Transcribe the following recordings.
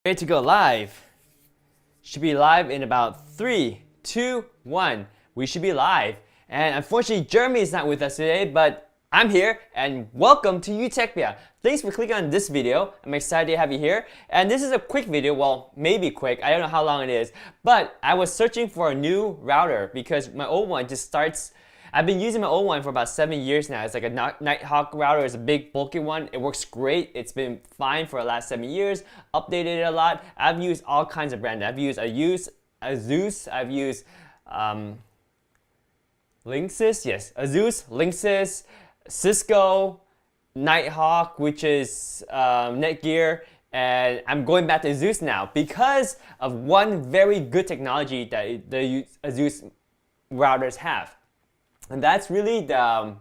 Ready to go live. Should be live in about 3, 2, 1. We should be live. And unfortunately, Jeremy is not with us today, but I'm here and welcome to Utechpia. Thanks for clicking on this video. I'm excited to have you here. And this is a quick video, well, maybe quick. I don't know how long it is. But I was searching for a new router because my old one just starts. I've been using my old one for about 7 years now. It's like a Nighthawk router. It's a big, bulky one. It works great. It's been fine for the last 7 years. Updated it a lot. I've used all kinds of brands. I've used a Zeus. I've used Linksys. Yes, a Zeus, Linksys, Cisco, Nighthawk, which is Netgear. And I'm going back to Zeus now because of one very good technology that the Zeus routers have. And that's really the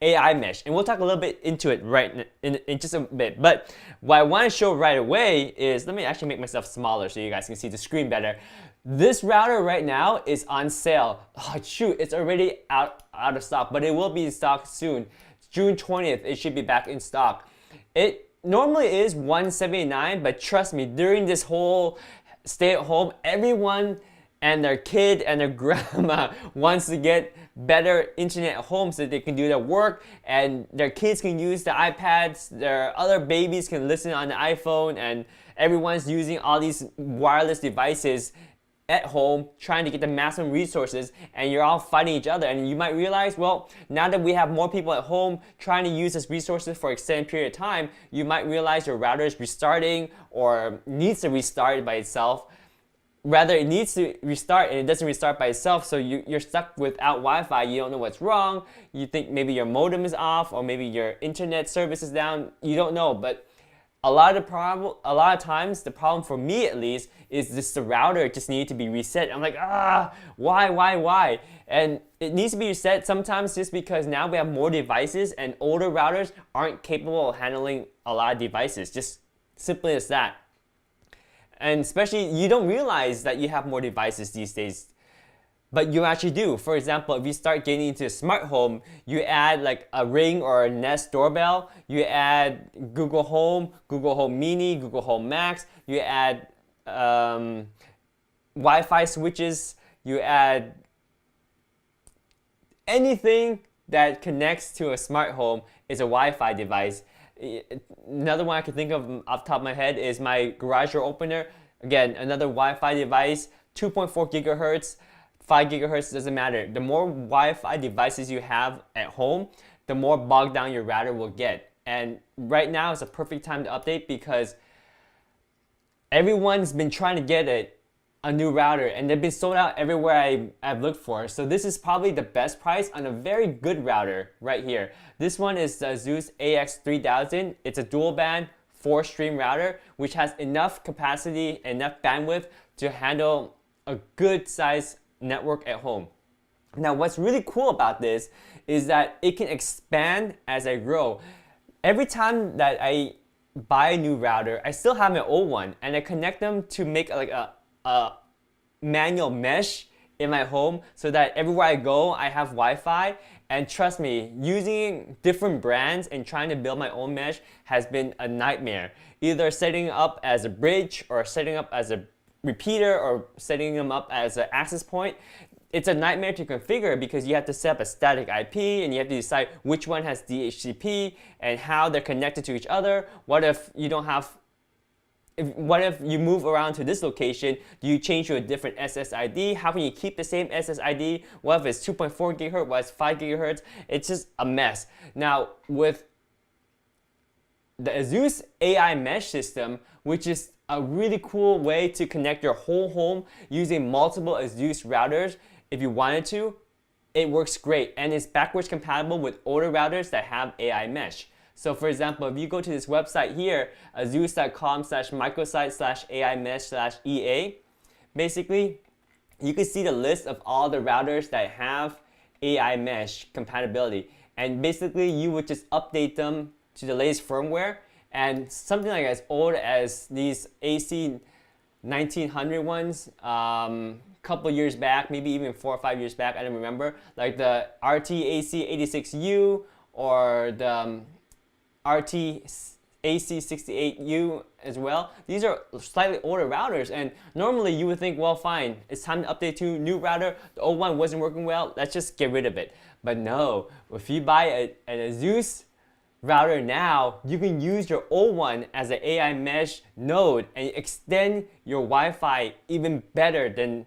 AI mesh. And we'll talk a little bit into it right in just a bit. But what I want to show right away is, let me actually make myself smaller so you guys can see the screen better. This router right now is on sale. Oh shoot, it's already out of stock, but it will be in stock soon. June 20th, it should be back in stock. It normally is $179, but trust me, during this whole stay at home, everyone and their kid and their grandma wants to get better internet at home so that they can do their work and their kids can use the iPads, their other babies can listen on the iPhone, and everyone's using all these wireless devices at home trying to get the maximum resources, and you're all fighting each other. And you might realize, well, now that we have more people at home trying to use these resources for an extended period of time, you might realize your router is restarting or needs to restart by itself. Rather, it needs to restart and it doesn't restart by itself, so you're stuck without Wi-Fi. You don't know what's wrong. You think maybe your modem is off or maybe your internet service is down. You don't know, but a lot of times the problem for me at least is just the router just needed to be reset. I'm like, why? And it needs to be reset sometimes just because now we have more devices and older routers aren't capable of handling a lot of devices. Just simply as that. And especially, you don't realize that you have more devices these days, but you actually do. For example, if you start getting into a smart home, you add like a Ring or a Nest doorbell, you add Google Home, Google Home Mini, Google Home Max, you add Wi-Fi switches, you add anything that connects to a smart home is a Wi-Fi device. Another one I can think of off the top of my head is my garage door opener. Again, another Wi-Fi device, 2.4 gigahertz, 5 gigahertz, doesn't matter. The more Wi-Fi devices you have at home, the more bogged down your router will get. And right now is a perfect time to update because everyone's been trying to get a new router and they've been sold out everywhere I've looked for. So this is probably the best price on a very good router right here. This one is the Zeus AX3000. It's a dual band 4-stream router which has enough capacity, enough bandwidth to handle a good size network at home. Now what's really cool about this is that it can expand as I grow. Every time that I buy a new router, I still have my old one and I connect them to make like a manual mesh in my home so that everywhere I go I have Wi-Fi. And trust me, using different brands and trying to build my own mesh has been a nightmare. Either setting up as a bridge or setting up as a repeater or setting them up as an access point. It's a nightmare to configure because you have to set up a static IP and you have to decide which one has DHCP and how they're connected to each other. What if you don't have What if you move around to this location? Do you change to a different SSID? How can you keep the same SSID? What if it's 2.4 gigahertz? What if it's 5 gigahertz? It's just a mess. Now, with the Zeus AI mesh system, which is a really cool way to connect your whole home using multiple Zeus routers, if you wanted to, it works great. And it's backwards compatible with older routers that have AI mesh. So for example, if you go to this website here, zeus.com/microsite/AI-mesh/EA, basically, you can see the list of all the routers that have AI mesh compatibility. And basically, you would just update them to the latest firmware. And something like as old as these AC 1900 ones, couple years back, maybe even 4 or 5 years back, I don't remember, like the RT AC 86U or the RT AC68U as well. These are slightly older routers, and normally you would think, well, fine, it's time to update to new router. The old one wasn't working well, let's just get rid of it. But no, if you buy a Zeus router now, you can use your old one as an AI mesh node and extend your Wi-Fi even better than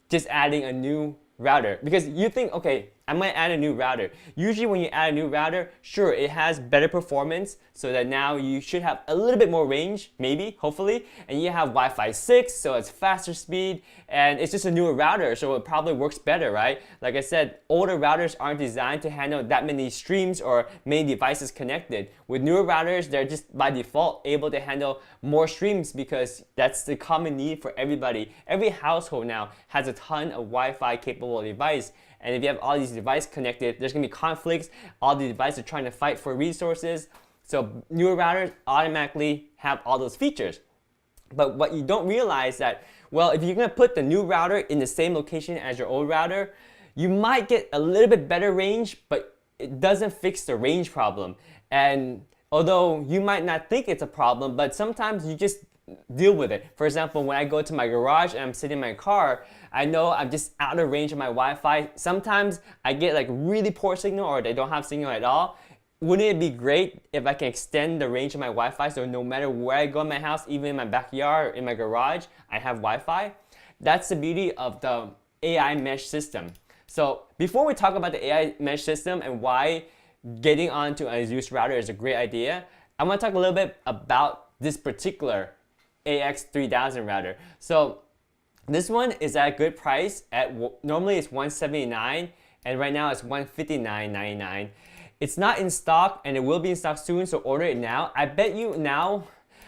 just adding a new router. Because you think, okay, I might add a new router. Usually when you add a new router, sure, it has better performance, so that now you should have a little bit more range, maybe, hopefully, and you have Wi-Fi 6, so it's faster speed, and it's just a newer router, so it probably works better, right? Like I said, older routers aren't designed to handle that many streams or many devices connected. With newer routers, they're just by default able to handle more streams because that's the common need for everybody. Every household now has a ton of Wi-Fi capable device. And if you have all these devices connected, there's gonna be conflicts. All the devices are trying to fight for resources. So newer routers automatically have all those features. But what you don't realize that, well, if you're gonna put the new router in the same location as your old router, you might get a little bit better range, but it doesn't fix the range problem. And although you might not think it's a problem, but sometimes you just deal with it. For example, when I go to my garage and I'm sitting in my car, I know I'm just out of range of my Wi-Fi. Sometimes I get like really poor signal or they don't have signal at all. Wouldn't it be great if I can extend the range of my Wi-Fi so no matter where I go in my house, even in my backyard or in my garage, I have Wi-Fi? That's the beauty of the AI mesh system. So before we talk about the AI mesh system and why getting onto a Zeus router is a great idea, I want to talk a little bit about this particular AX3000 router. So this one is at a good price. Normally it's $179 and right now it's $159.99. It's not in stock and it will be in stock soon, so order it now. I bet you now,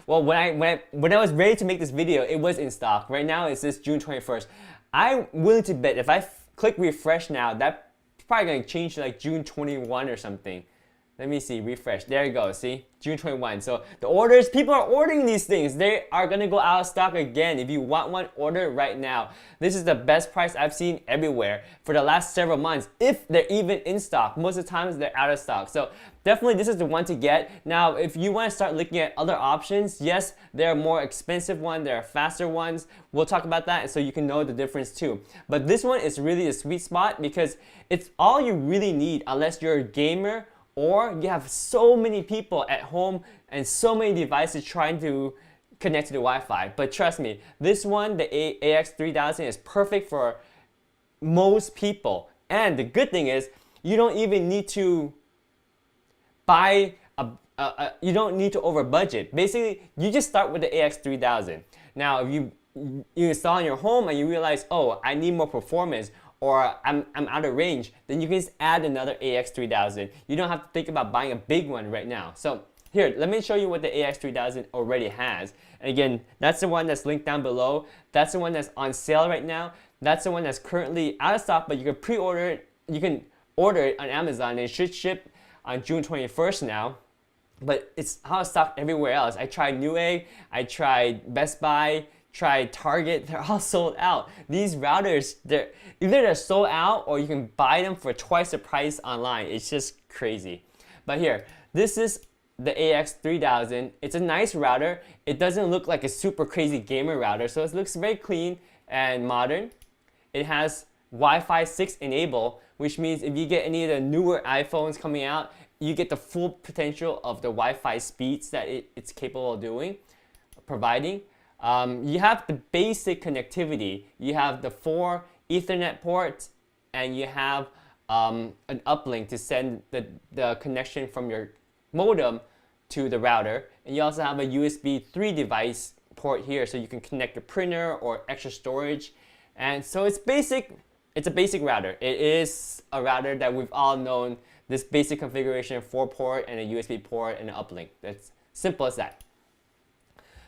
well, when I was ready to make this video, it was in stock. Right now it's this June 21st. I'm willing to bet if I click refresh now, that's probably going to change to like June 21 or something. Let me see, refresh. There you go, see? June 21. So the orders, people are ordering these things. They are gonna go out of stock again. If you want one, order it right now. This is the best price I've seen everywhere for the last several months, if they're even in stock. Most of the times they're out of stock. So definitely this is the one to get. Now, if you wanna start looking at other options, yes, there are more expensive ones, there are faster ones. We'll talk about that so you can know the difference too. But this one is really a sweet spot because it's all you really need unless you're a gamer or you have so many people at home and so many devices trying to connect to the Wi-Fi. But trust me, this one, the AX3000, is perfect for most people. And the good thing is, you don't even need to buy you don't need to over budget. Basically, you just start with the AX3000. Now, if you install in your home and you realize, oh, I need more performance, or I'm out of range, then you can just add another AX3000. You don't have to think about buying a big one right now. So here, let me show you what the AX3000 already has. And again, that's the one that's linked down below. That's the one that's on sale right now. That's the one that's currently out of stock, but you can pre-order it. You can order it on Amazon and it should ship on June 21st now. But it's out of stock everywhere else. I tried Newegg, I tried Best Buy, tried Target, they're all sold out. These routers, either they're sold out or you can buy them for twice the price online. It's just crazy. But here, this is the AX3000. It's a nice router. It doesn't look like a super crazy gamer router, so it looks very clean and modern. It has Wi-Fi 6 enable, which means if you get any of the newer iPhones coming out, you get the full potential of the Wi-Fi speeds that it's capable of providing. You have the basic connectivity. You have the 4 Ethernet ports, and you have an uplink to send the connection from your modem to the router. And you also have a USB 3 device port here, so you can connect a printer or extra storage. And so it's basic. It's a basic router. It is a router that we've all known. This basic configuration, 4 port and a USB port and an uplink. That's simple as that.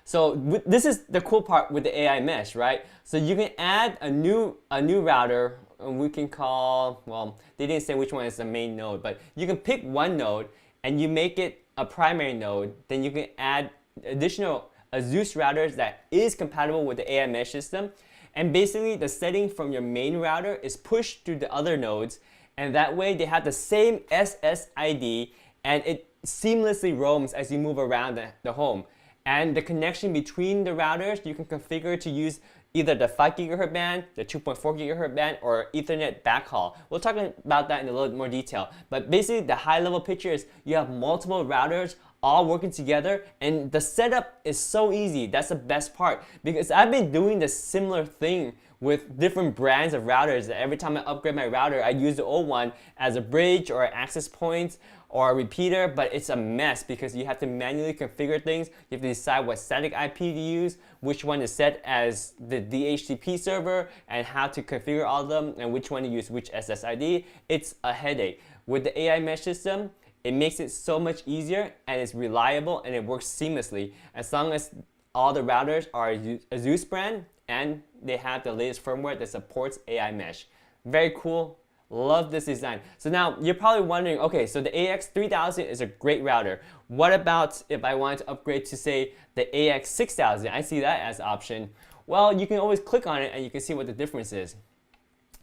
So this is the cool part with the AI mesh, right? So you can add a new router, and we can call, well, they didn't say which one is the main node, but you can pick one node and you make it a primary node. Then you can add additional Zeus routers that is compatible with the AI mesh system. And basically the setting from your main router is pushed to the other nodes, and that way they have the same SSID, and seamlessly roams as you move around the home. And the connection between the routers, you can configure to use either the 5 gigahertz band, the 2.4 gigahertz band, or Ethernet backhaul. We'll talk about that in a little more detail. But basically, the high level picture is you have multiple routers all working together, and the setup is so easy. That's the best part, because I've been doing the similar thing with different brands of routers. Every time I upgrade my router, I use the old one as a bridge or access point or a repeater, but it's a mess because you have to manually configure things. You have to decide what static IP to use, which one to set as the DHCP server, and how to configure all of them, and which one to use which SSID. It's a headache. With the AI mesh system, it makes it so much easier, and it's reliable, and it works seamlessly as long as all the routers are a Zeus brand and they have the latest firmware that supports AI mesh. Very cool. Love this design. So now you're probably wondering, okay, so the AX3000 is a great router. What about if I wanted to upgrade to, say, the AX6000? I see that as an option. Well, you can always click on it and you can see what the difference is.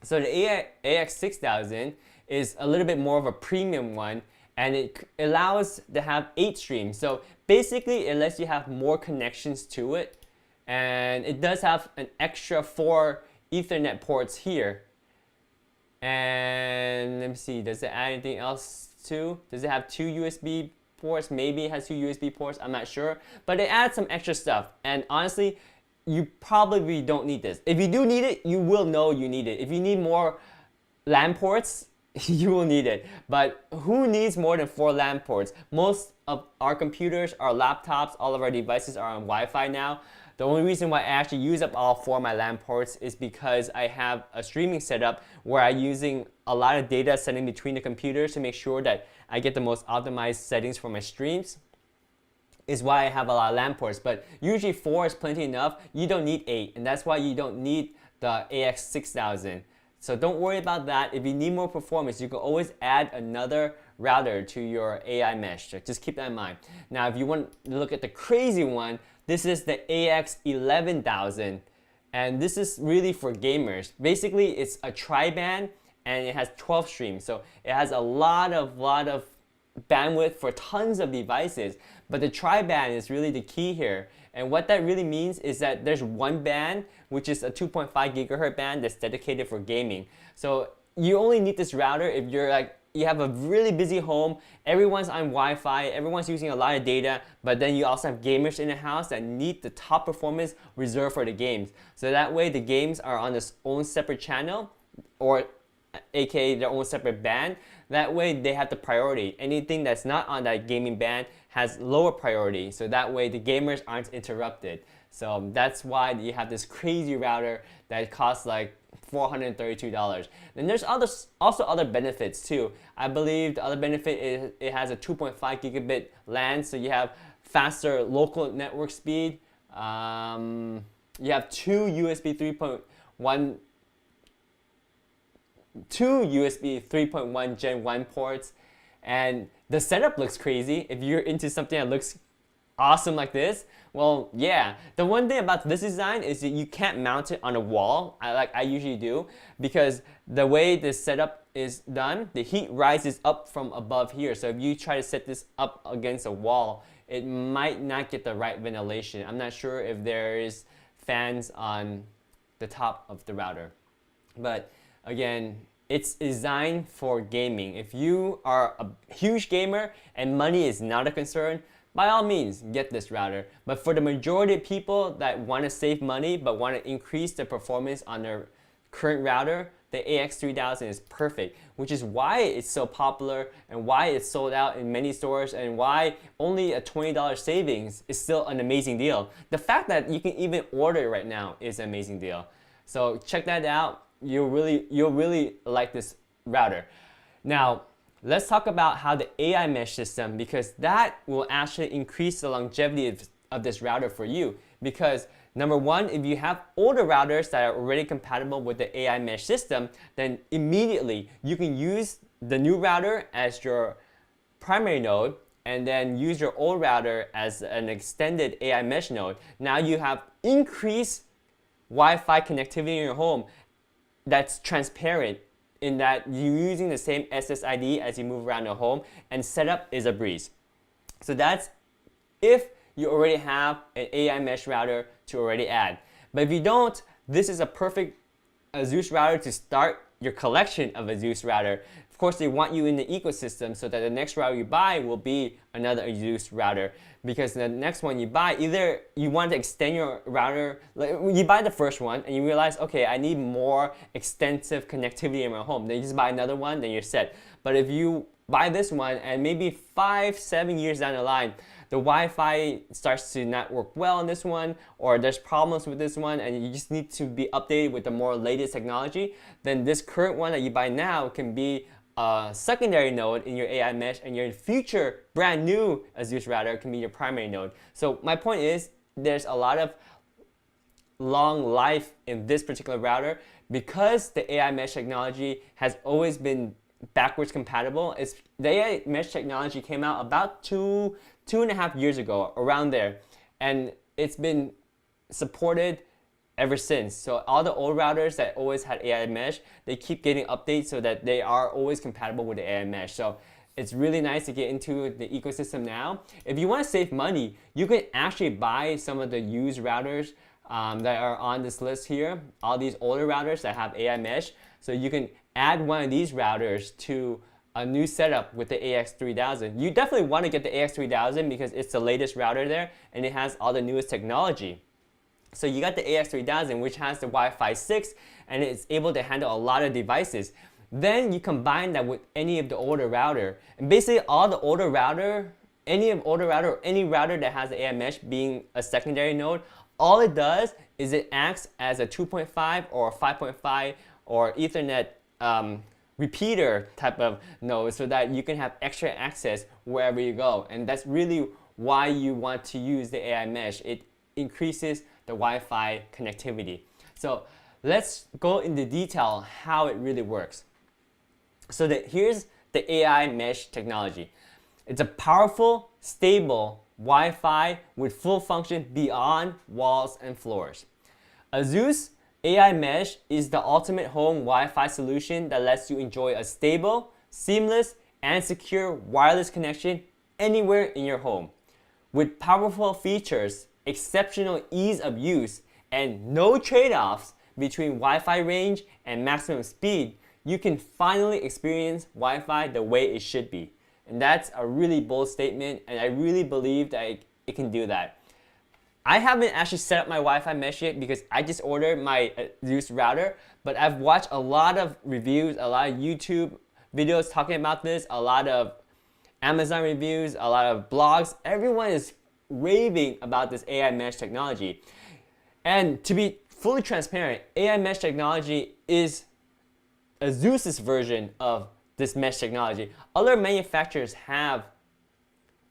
So the AX6000 is a little bit more of a premium one, and it allows to have 8 streams. So basically, it lets you have more connections to it, and it does have an extra 4 Ethernet ports here. And let me see, does it add anything else too? Does it have 2 USB ports? Maybe it has 2 USB ports, I'm not sure. But it adds some extra stuff, and honestly, you probably don't need this. If you do need it, you will know you need it. If you need more LAN ports, you will need it. But who needs more than 4 LAN ports? Most of our computers, our laptops, all of our devices are on Wi-Fi now. The only reason why I actually use up all 4 of my LAN ports is because I have a streaming setup where I'm using a lot of data sending between the computers to make sure that I get the most optimized settings for my streams. Is why I have a lot of LAN ports, but usually 4 is plenty enough. You don't need 8, and that's why you don't need the AX6000. So don't worry about that. If you need more performance, you can always add another router to your AI mesh. So just keep that in mind. Now, if you want to look at the crazy one, this is the AX11000, and this is really for gamers. Basically, it's a tri-band, and it has 12 streams. So it has a lot of bandwidth for tons of devices, but the tri-band is really the key here. And what that really means is that there's one band, which is a 2.5 gigahertz band that's dedicated for gaming. So you only need this router if you're like, you have a really busy home, everyone's on Wi-Fi, everyone's using a lot of data, but then you also have gamers in the house that need the top performance reserved for the games. So that way the games are on their own separate channel, or aka their own separate band. That way they have the priority. Anything that's not on that gaming band has lower priority, so that way the gamers aren't interrupted. So that's why you have this crazy router that costs like $432. Then there's also other benefits too. I believe the other benefit is it has a 2.5 gigabit LAN, so you have faster local network speed. You have two USB 3.1 Gen 1 ports, and the setup looks crazy. If you're into something that looks awesome like this, well, yeah. The one thing about this design is that you can't mount it on a wall, like I usually do, because the way this setup is done, the heat rises up from above here. So if you try to set this up against a wall, it might not get the right ventilation. I'm not sure if there is fans on the top of the router. But again, it's designed for gaming. If you are a huge gamer and money is not a concern, by all means, get this router. But for the majority of people that want to save money but want to increase the performance on their current router, the AX3000 is perfect, which is why it's so popular and why it's sold out in many stores and why only a $20 savings is still an amazing deal. The fact that you can even order it right now is an amazing deal. So check that out. You'll really like this router. Now, let's talk about how the AI mesh system, because that will actually increase the longevity of this router for you. Because number one, if you have older routers that are already compatible with the AI mesh system, then immediately you can use the new router as your primary node and then use your old router as an extended AI mesh node. Now you have increased Wi-Fi connectivity in your home that's transparent, in that you're using the same SSID as you move around the home, and setup is a breeze. So that's if you already have an AI mesh router to already add. But if you don't, this is a perfect Zeus router to start your collection of a Zeus router. Of course, they want you in the ecosystem so that the next router you buy will be another Zeus router, because the next one you buy, either you want to extend your router, like you buy the first one and you realize, okay, I need more extensive connectivity in my home, then you just buy another one, then you're set. But if you buy this one and maybe 5-7 years down the line, the Wi-Fi starts to not work well on this one, or there's problems with this one and you just need to be updated with the more latest technology, then this current one that you buy now can be a secondary node in your AI mesh, and your future brand new Zeus router can be your primary node. So my point is, there's a lot of long life in this particular router because the AI mesh technology has always been backwards compatible. The AI mesh technology came out about two and a half years ago, around there, and it's been supported ever since. So all the old routers that always had AI mesh, they keep getting updates so that they are always compatible with the AI mesh. So it's really nice to get into the ecosystem now. If you want to save money, you can actually buy some of the used routers that are on this list here, all these older routers that have AI mesh. So you can add one of these routers to a new setup with the AX3000. You definitely want to get the AX3000 because it's the latest router there and it has all the newest technology. So you got the AX3000, which has the Wi-Fi 6 and it's able to handle a lot of devices. Then you combine that with any of the older router, and basically all the older router, any router that has the AI mesh being a secondary node, all it does is it acts as a 2.5 or 5.5 or Ethernet repeater type of node so that you can have extra access wherever you go. And that's really why you want to use the AI mesh. It increases the Wi-Fi connectivity. So let's go into detail how it really works. So here's the AI mesh technology. It's a powerful, stable Wi-Fi with full function beyond walls and floors. A Zeus AI mesh is the ultimate home Wi-Fi solution that lets you enjoy a stable, seamless, and secure wireless connection anywhere in your home. With powerful features, exceptional ease of use, and no trade-offs between Wi-Fi range and maximum speed, you can finally experience Wi-Fi the way it should be. And that's a really bold statement, and I really believe that it can do that. I haven't actually set up my Wi-Fi mesh yet because I just ordered my Zeus router, but I've watched a lot of reviews, a lot of YouTube videos talking about this, a lot of Amazon reviews, a lot of blogs. Everyone is raving about this AI mesh technology. And to be fully transparent, AI mesh technology is a Zeus's version of this mesh technology. Other manufacturers have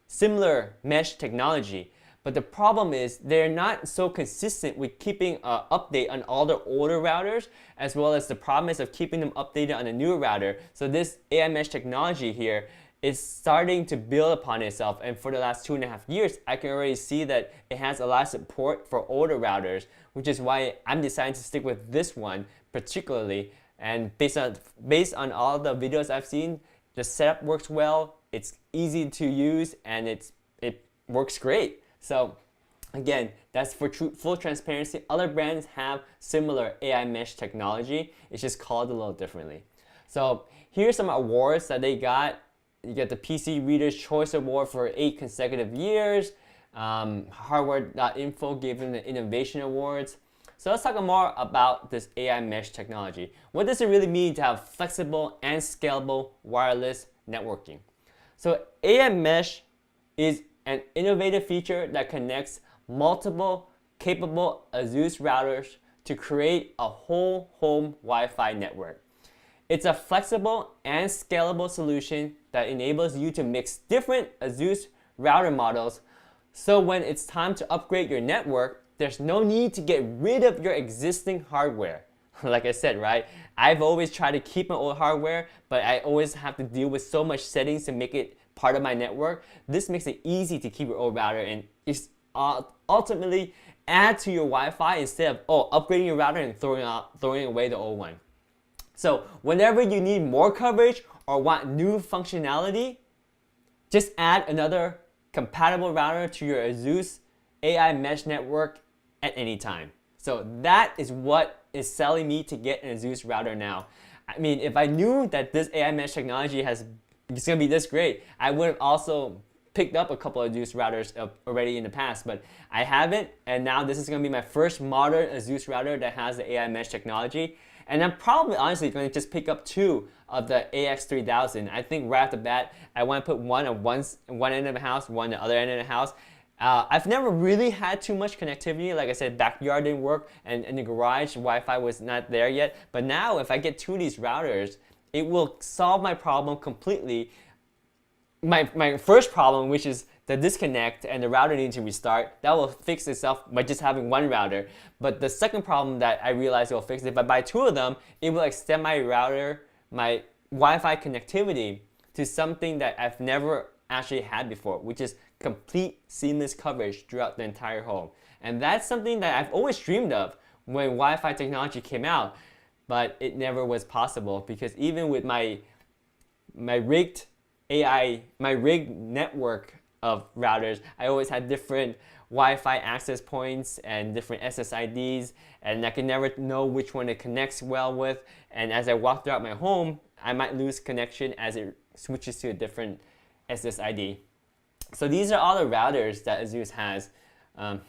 similar mesh technology, but the problem is they're not so consistent with keeping an update on all the older routers, as well as the promise of keeping them updated on a newer router. So this AI mesh technology here is starting to build upon itself, and for the last 2.5 years, I can already see that it has a lot of support for older routers, which is why I'm deciding to stick with this one particularly. And based on all the videos I've seen, the setup works well, it's easy to use, and it works great. So again, that's for full transparency. Other brands have similar AI mesh technology. It's just called a little differently. So here's some awards that they got. You get the PC Reader's Choice Award for 8 consecutive years. Hardware.info gave them the Innovation Awards. So let's talk more about this AI mesh technology. What does it really mean to have flexible and scalable wireless networking? So AI mesh is an innovative feature that connects multiple capable Zeus routers to create a whole home Wi-Fi network. It's a flexible and scalable solution that enables you to mix different Zeus router models, so when it's time to upgrade your network, there's no need to get rid of your existing hardware. Like I said, right? I've always tried to keep my old hardware, but I always have to deal with so much settings to make it part of my network. This makes it easy to keep your old router and ultimately add to your Wi-Fi instead of upgrading your router and throwing away the old one. So whenever you need more coverage or want new functionality, just add another compatible router to your Zeus AI mesh network at any time. So that is what is selling me to get an Zeus router now. I mean, if I knew that this AI mesh technology is going to be this great, I would have also picked up a couple of Zeus routers already in the past, but I haven't, and now this is going to be my first modern Zeus router that has the AI mesh technology. And I'm probably honestly going to just pick up 2 of the AX3000. I think right off the bat, I want to put one at one end of the house, one at the other end of the house. I've never really had too much connectivity. Like I said, backyard didn't work, and in the garage, Wi-Fi was not there yet. But now, if I get 2 of these routers, it will solve my problem completely. My first problem, which is the disconnect and the router needing to restart, that will fix itself by just having one router. But the second problem that I realized it will fix, if I buy 2 of them, it will extend my router, my Wi-Fi connectivity to something that I've never actually had before, which is complete seamless coverage throughout the entire home. And that's something that I've always dreamed of when Wi-Fi technology came out, but it never was possible, because even with my rigged network of routers, I always had different Wi-Fi access points and different SSIDs, and I can never know which one it connects well with. And as I walk throughout my home, I might lose connection as it switches to a different SSID. So these are all the routers that Zeus has.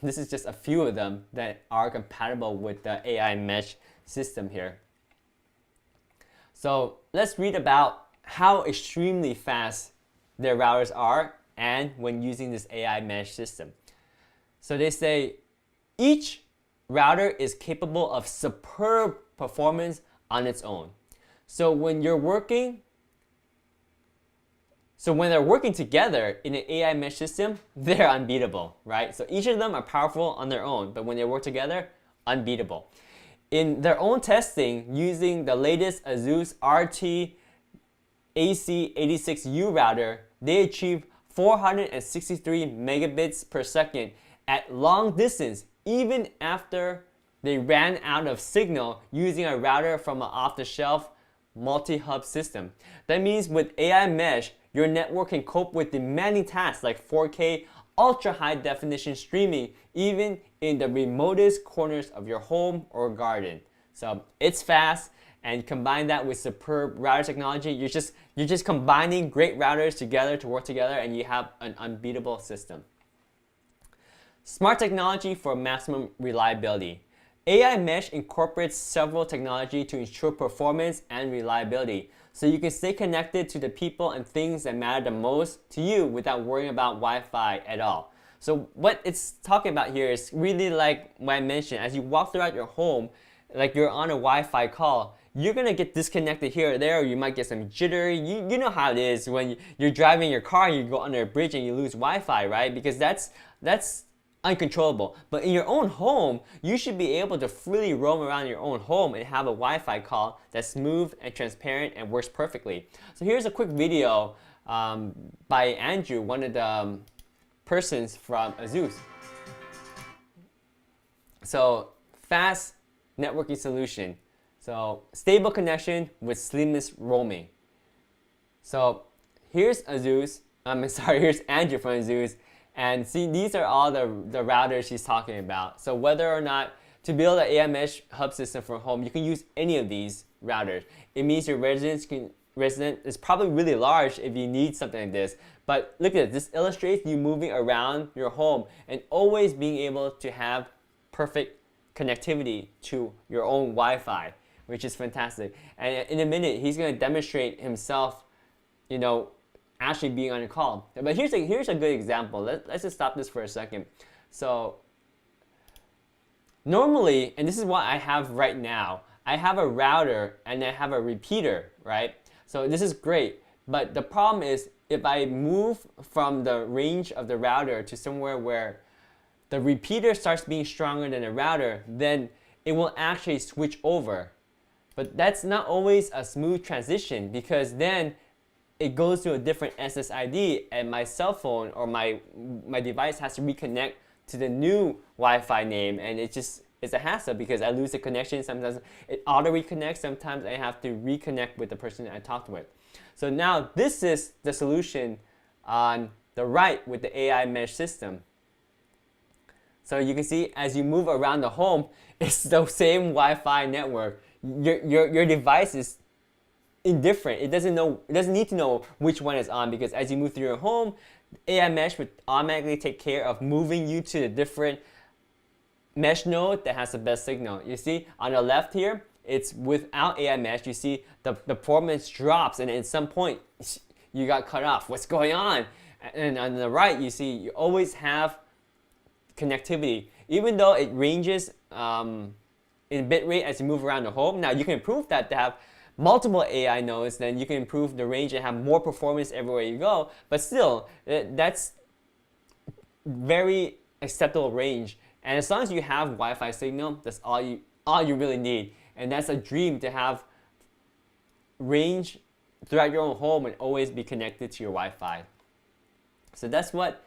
This is just a few of them that are compatible with the AI mesh system here. So let's read about how extremely fast their routers are and when using this AI mesh system. So they say each router is capable of superb performance on its own. So when they're working together in an AI mesh system, they're unbeatable, right? So each of them are powerful on their own, but when they work together, unbeatable. In their own testing, using the latest Zeus RT AC86U router, they achieved 463 megabits per second at long distance, even after they ran out of signal using a router from an off-the-shelf multi-hub system. That means with AI mesh, your network can cope with demanding tasks like 4K ultra high definition streaming, even in the remotest corners of your home or garden. So it's fast, and combine that with superb router technology, you're just combining great routers together to work together, and you have an unbeatable system. Smart technology for maximum reliability. AI mesh incorporates several technology to ensure performance and reliability, so you can stay connected to the people and things that matter the most to you without worrying about Wi-Fi at all. So what it's talking about here is really like what I mentioned. As you walk throughout your home, like you're on a Wi-Fi call, you're gonna get disconnected here or there, or you might get some jittery. You know how it is when you're driving your car and you go under a bridge and you lose Wi-Fi, right? Because that's uncontrollable. But in your own home, you should be able to freely roam around your own home and have a Wi-Fi call that's smooth and transparent and works perfectly. So here's a quick video by Andrew, one of the persons from Zeus. So fast networking solution. So stable connection with seamless roaming. So here's Zeus. Here's Andrew from Zeus. And see, these are all the routers she's talking about. So whether or not to build an AI mesh hub system for home, you can use any of these routers. It means your residence is probably really large if you need something like this. But look at this. This illustrates you moving around your home and always being able to have perfect connectivity to your own Wi-Fi, which is fantastic. And in a minute, he's going to demonstrate himself, actually being on a call. But here's a good example. Let's just stop this for a second. So normally, and this is what I have right now, I have a router and I have a repeater, right? So this is great. But the problem is, if I move from the range of the router to somewhere where the repeater starts being stronger than the router, then it will actually switch over. But that's not always a smooth transition, because then it goes to a different SSID, and my cell phone or my device has to reconnect to the new Wi-Fi name, and it's a hassle because I lose the connection. Sometimes it auto reconnects, sometimes I have to reconnect with the person I talked with. So now this is the solution on the right with the AI mesh system. So you can see as you move around the home, it's the same Wi-Fi network. Your device is indifferent. It doesn't need to know which one is on, because as you move through your home, AI mesh would automatically take care of moving you to the different mesh node that has the best signal. You see on the left here, it's without AI mesh. You see the performance drops, and at some point you got cut off. What's going on? And on the right, you see you always have connectivity, even though it ranges in bitrate as you move around the home. Now you can improve that to have multiple AI nodes, then you can improve the range and have more performance everywhere you go. But still, that's very acceptable range. And as long as you have Wi-Fi signal, that's all you really need. And that's a dream, to have range throughout your own home and always be connected to your Wi-Fi. So that's what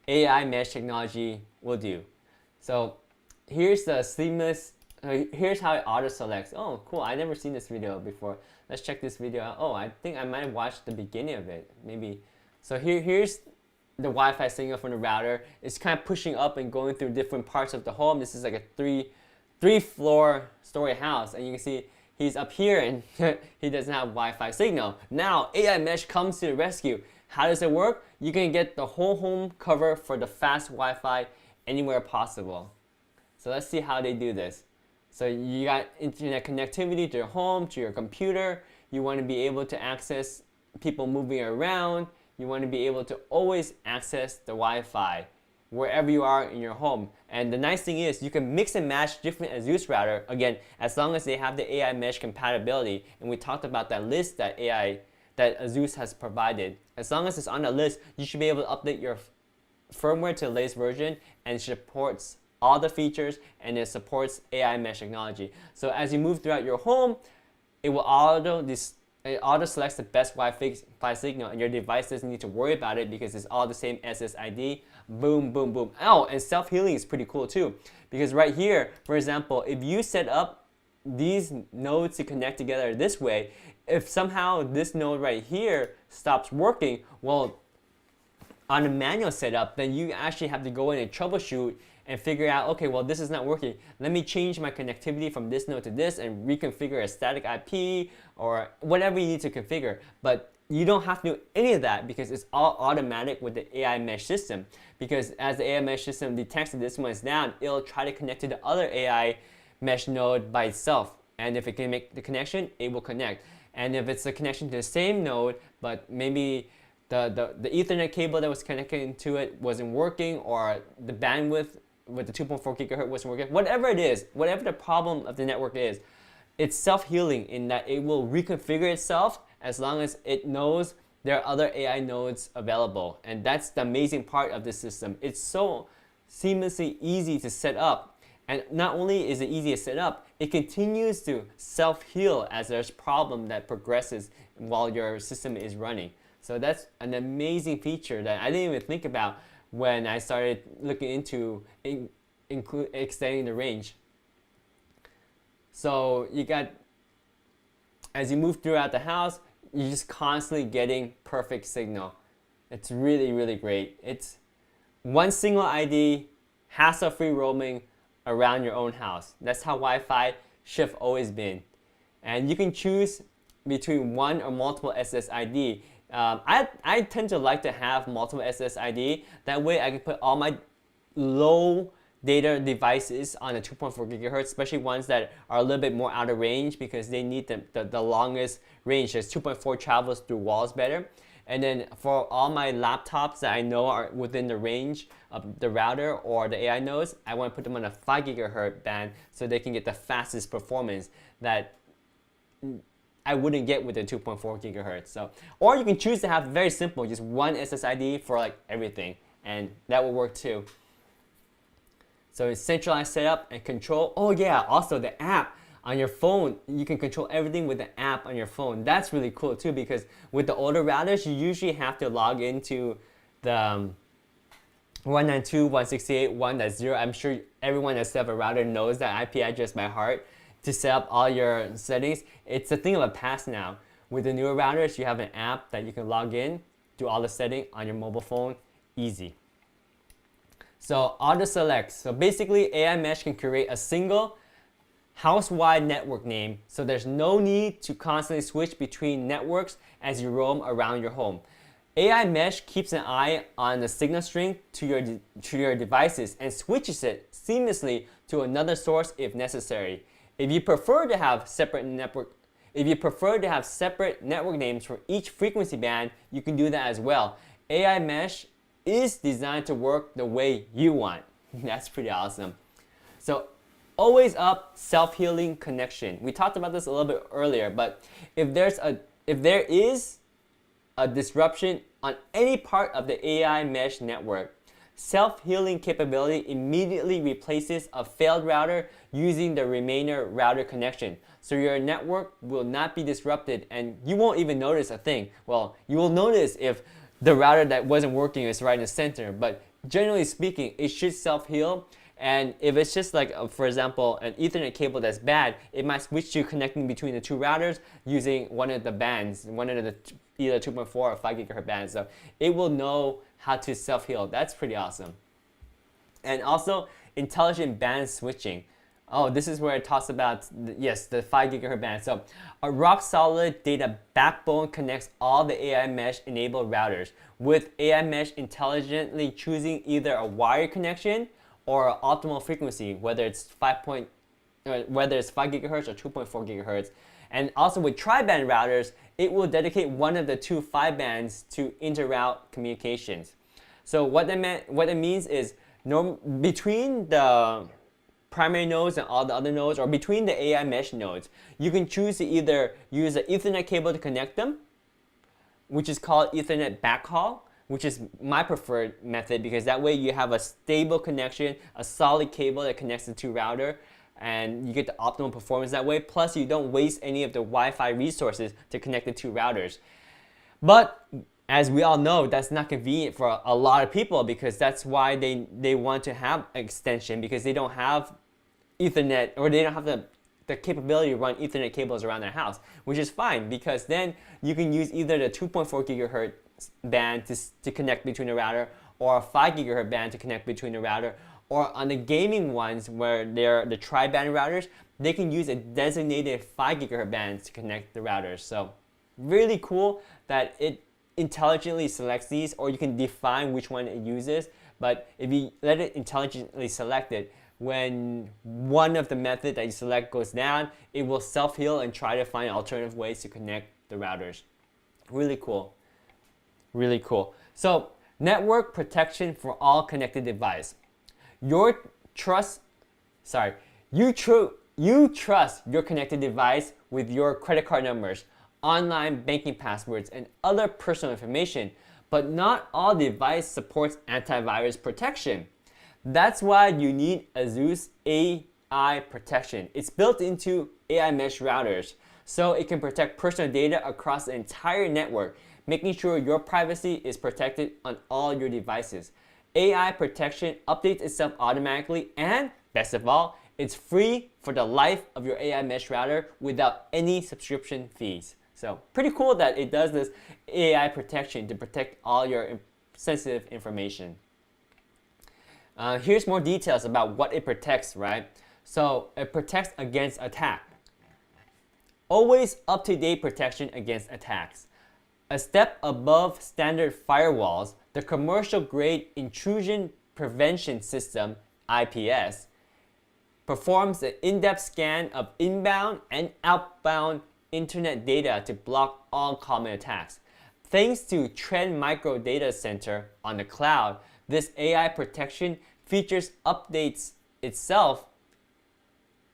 AI mesh technology will do. So here's the seamless. Here's how it auto selects. Oh, cool! I never seen this video before. Let's check this video out. Oh, I think I might have watched the beginning of it, maybe. So here's the Wi-Fi signal from the router. It's kind of pushing up and going through different parts of the home. This is like a three-story house, and you can see he's up here and he doesn't have Wi-Fi signal. Now AI mesh comes to the rescue. How does it work? You can get the whole home cover for the fast Wi-Fi anywhere possible. So let's see how they do this. So you got internet connectivity to your home, to your computer. You want to be able to access people moving around. You want to be able to always access the Wi-Fi wherever you are in your home. And the nice thing is you can mix and match different Zeus router, again, as long as they have the AI mesh compatibility. And we talked about that list that Zeus has provided. As long as it's on the list, you should be able to update your firmware to the latest version, and it supports all the features, and it supports AI mesh technology. So as you move throughout your home, it will auto selects the best Wi-Fi signal, and your device doesn't need to worry about it because it's all the same SSID. Boom, boom, boom. Oh, and self-healing is pretty cool too, because right here, for example, if you set up these nodes to connect together this way, if somehow this node right here stops working, well, on a manual setup, then you actually have to go in and troubleshoot and figure out, okay, well, this is not working. Let me change my connectivity from this node to this and reconfigure a static IP or whatever you need to configure. But you don't have to do any of that because it's all automatic with the AI mesh system. Because as the AI mesh system detects that this one is down, it'll try to connect to the other AI mesh node by itself. And if it can make the connection, it will connect. And if it's a connection to the same node, but maybe the Ethernet cable that was connecting to it wasn't working, or the bandwidth with the 2.4 gigahertz wasn't working, whatever it is, whatever the problem of the network is, it's self-healing in that it will reconfigure itself as long as it knows there are other AI nodes available. And that's the amazing part of this system. It's so seamlessly easy to set up. And not only is it easy to set up, it continues to self-heal as there's problem that progresses while your system is running. So that's an amazing feature that I didn't even think about when I started looking into extending the range. So you got, as you move throughout the house, you're just constantly getting perfect signal. It's really, really great. It's one single ID, hassle-free roaming around your own house. That's how Wi-Fi should have always been. And you can choose between one or multiple SSID. I tend to like to have multiple SSID. That way I can put all my low data devices on a 2.4 gigahertz, especially ones that are a little bit more out of range because they need the longest range. As 2.4 travels through walls better. And then for all my laptops that I know are within the range of the router or the AI nodes, I want to put them on a 5 gigahertz band so they can get the fastest performance that I wouldn't get with the 2.4 gigahertz. So, or you can choose to have very simple, just one SSID for like everything, and that will work too. So it's centralized setup and control. Oh yeah, also the app on your phone, you can control everything with the app on your phone. That's really cool too, because with the older routers, you usually have to log into the 192.168.1.0. I'm sure everyone that's set up a router knows that IP address by heart to set up all your settings. It's a thing of the past now. With the newer routers, you have an app that you can log in, do all the setting on your mobile phone easy. So auto select. So basically AI mesh can create a single house-wide network name, so there's no need to constantly switch between networks as you roam around your home. AI mesh keeps an eye on the signal strength to your devices and switches it seamlessly to another source if necessary. If you prefer to have separate network names for each frequency band, you can do that as well. AI mesh is designed to work the way you want. That's pretty awesome. So always up self-healing connection. We talked about this a little bit earlier, but if there is a disruption on any part of the AI mesh network, self-healing capability immediately replaces a failed router using the remainder router connection. So your network will not be disrupted and you won't even notice a thing. Well, you will notice if the router that wasn't working is right in the center, but generally speaking, it should self-heal. And if it's just like, for example, an Ethernet cable that's bad, it might switch to connecting between the two routers using one of the bands, one of the either 2.4 or 5 gigahertz bands. So it will know how to self-heal. That's pretty awesome. And also intelligent band switching. Oh, this is where it talks about, yes, the 5 gigahertz band. So a rock solid data backbone connects all the AI mesh enabled routers, with AI mesh intelligently choosing either a wired connection or optimal frequency, whether it's 5 gigahertz or 2.4 gigahertz. And also with tri-band routers, it will dedicate one of the two 5 bands to inter-route communications. So what that means is between the primary nodes and all the other nodes, or between the AI mesh nodes, you can choose to either use an Ethernet cable to connect them, which is called Ethernet backhaul, which is my preferred method because that way you have a stable connection, a solid cable that connects the two router, and you get the optimal performance that way. Plus, you don't waste any of the Wi-Fi resources to connect the two routers. But as we all know, that's not convenient for a lot of people because that's why they want to have an extension, because they don't have Ethernet, or they don't have the capability to run Ethernet cables around their house, which is fine because then you can use either the 2.4 gigahertz band to connect between the router, or a 5 gigahertz band to connect between the router, or on the gaming ones where they're the tri-band routers, they can use a designated 5 gigahertz band to connect the routers. So really cool that it intelligently selects these, or you can define which one it uses, but if you let it intelligently select it, when one of the method that you select goes down, it will self-heal and try to find alternative ways to connect the routers. Really cool. Really cool. So network protection for all connected devices. You trust your connected device with your credit card numbers, online banking passwords, and other personal information, but not all device supports antivirus protection. That's why you need a Zeus AI protection. It's built into AI mesh routers, so it can protect personal data across the entire network, making sure your privacy is protected on all your devices. AI protection updates itself automatically, and best of all, it's free for the life of your AI mesh router without any subscription fees. So pretty cool that it does this AI protection to protect all your sensitive information. Here's more details about what it protects, right? So it protects against attack. Always up-to-date protection against attacks. A step above standard firewalls, the commercial-grade intrusion prevention system, IPS, performs an in-depth scan of inbound and outbound internet data to block all common attacks. Thanks to Trend Micro Data Center on the cloud, this AI protection features updates itself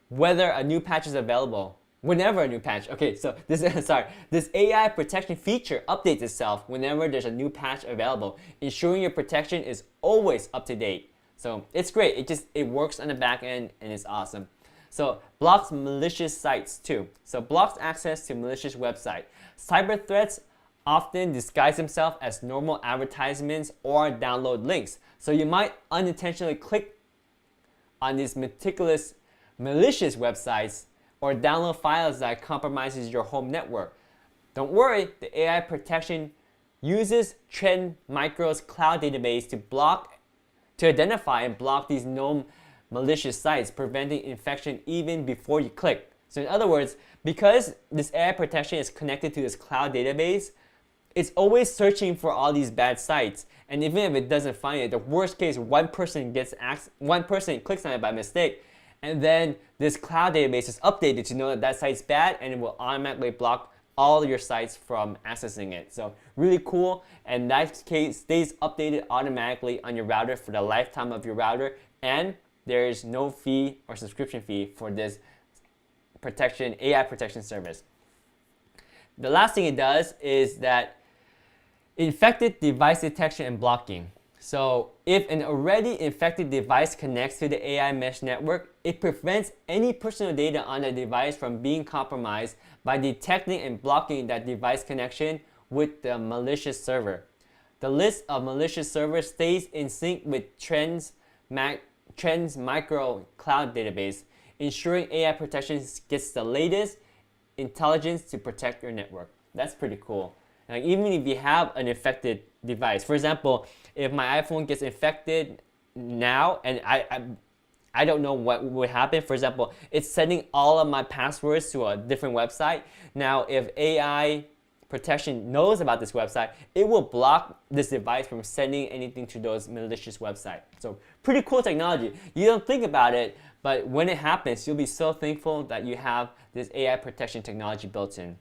whether a new patch is available. Whenever a new patch, okay, so this AI protection feature updates itself whenever there's a new patch available, ensuring your protection is always up to date. So it's great. It works on the back end and it's awesome. So blocks malicious sites too. So blocks access to malicious website. Cyber threats often disguise themselves as normal advertisements or download links. So you might unintentionally click on these malicious websites or download files that compromises your home network. Don't worry, the AI protection uses Trend Micro's cloud database to identify and block these known malicious sites, preventing infection even before you click. So in other words, because this AI protection is connected to this cloud database, it's always searching for all these bad sites. And even if it doesn't find it, the worst case, one person clicks on it by mistake, and then this cloud database is updated to know that that site's bad, and it will automatically block all your sites from accessing it. So really cool, and that case stays updated automatically on your router for the lifetime of your router, and there is no fee or subscription fee for this AI protection service. The last thing it does is that infected device detection and blocking. So if an already infected device connects to the AI mesh network, it prevents any personal data on the device from being compromised by detecting and blocking that device connection with the malicious server. The list of malicious servers stays in sync with Trend's micro cloud database, ensuring AI protection gets the latest intelligence to protect your network. That's pretty cool. Like, even if you have an infected device, for example, if my iPhone gets infected now and I don't know what would happen. For example, it's sending all of my passwords to a different website. Now, if AI protection knows about this website, it will block this device from sending anything to those malicious websites. So pretty cool technology. You don't think about it, but when it happens, you'll be so thankful that you have this AI protection technology built in.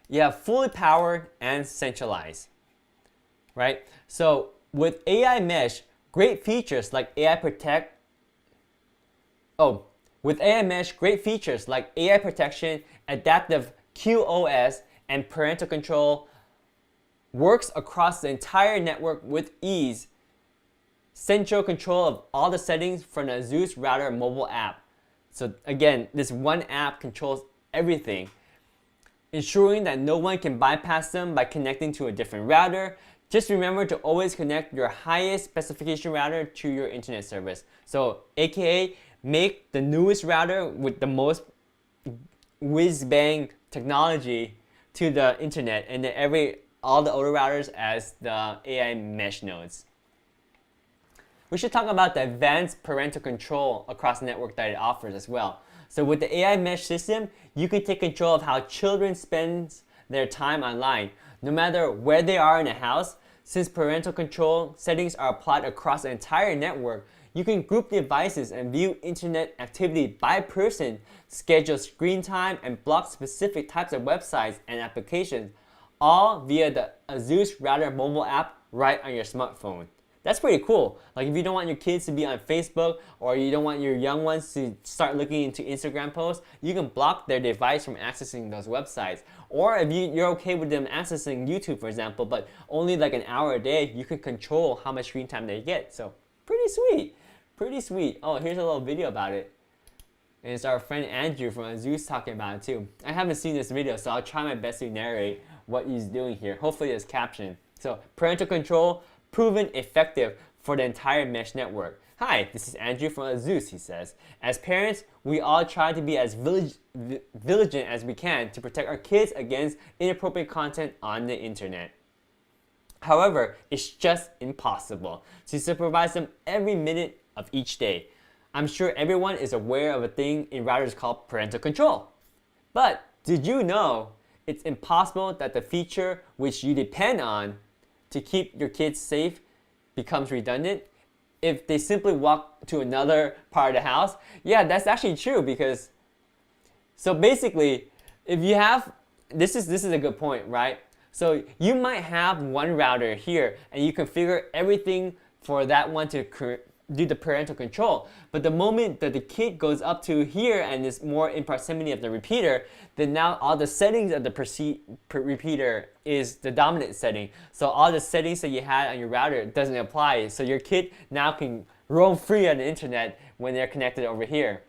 You have fully powered and centralized, right? So with AI Mesh, great features like AI protection, adaptive QoS, and parental control works across the entire network with ease. Central control of all the settings from the Zeus router mobile app. So again, this one app controls everything, ensuring that no one can bypass them by connecting to a different router. Just remember to always connect your highest specification router to your internet service. So aka make the newest router with the most whiz-bang technology to the internet, and then all the older routers as the AI mesh nodes. We should talk about the advanced parental control across the network that it offers as well. So with the AI mesh system, you can take control of how children spend their time online, no matter where they are in the house. Since parental control settings are applied across the entire network, you can group devices and view internet activity by person, schedule screen time, and block specific types of websites and applications, all via the Zeus router mobile app right on your smartphone. That's pretty cool. Like, if you don't want your kids to be on Facebook, or you don't want your young ones to start looking into Instagram posts, you can block their device from accessing those websites. Or if you're okay with them accessing YouTube, for example, but only like an hour a day, you can control how much screen time they get. So pretty sweet, pretty sweet. Oh, here's a little video about it. And it's our friend Andrew from Zeus talking about it too. I haven't seen this video, so I'll try my best to narrate what he's doing here. Hopefully it's captioned. So parental control, proven effective for the entire mesh network. Hi, this is Andrew from Zeus, he says. As parents, we all try to be as vigilant as we can to protect our kids against inappropriate content on the internet. However, it's just impossible to supervise them every minute of each day. I'm sure everyone is aware of a thing in routers called parental control. But did you know it's impossible that the feature which you depend on to keep your kids safe becomes redundant if they simply walk to another part of the house? Yeah, that's actually true, because so basically, if you have this is a good point, right? So you might have one router here and you configure everything for that one to do the parental control. But the moment that the kid goes up to here and is more in proximity of the repeater, then now all the settings of the repeater is the dominant setting. So all the settings that you had on your router doesn't apply. So your kid now can roam free on the internet when they're connected over here.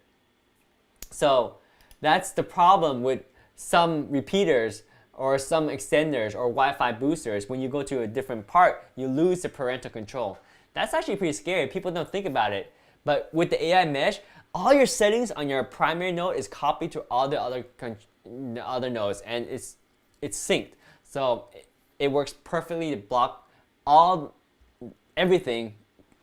So that's the problem with some repeaters or some extenders or Wi-Fi boosters. When you go to a different part, you lose the parental control. That's actually pretty scary. People don't think about it. But with the AI mesh, all your settings on your primary node is copied to all the other nodes, and it's synced. So it works perfectly to block everything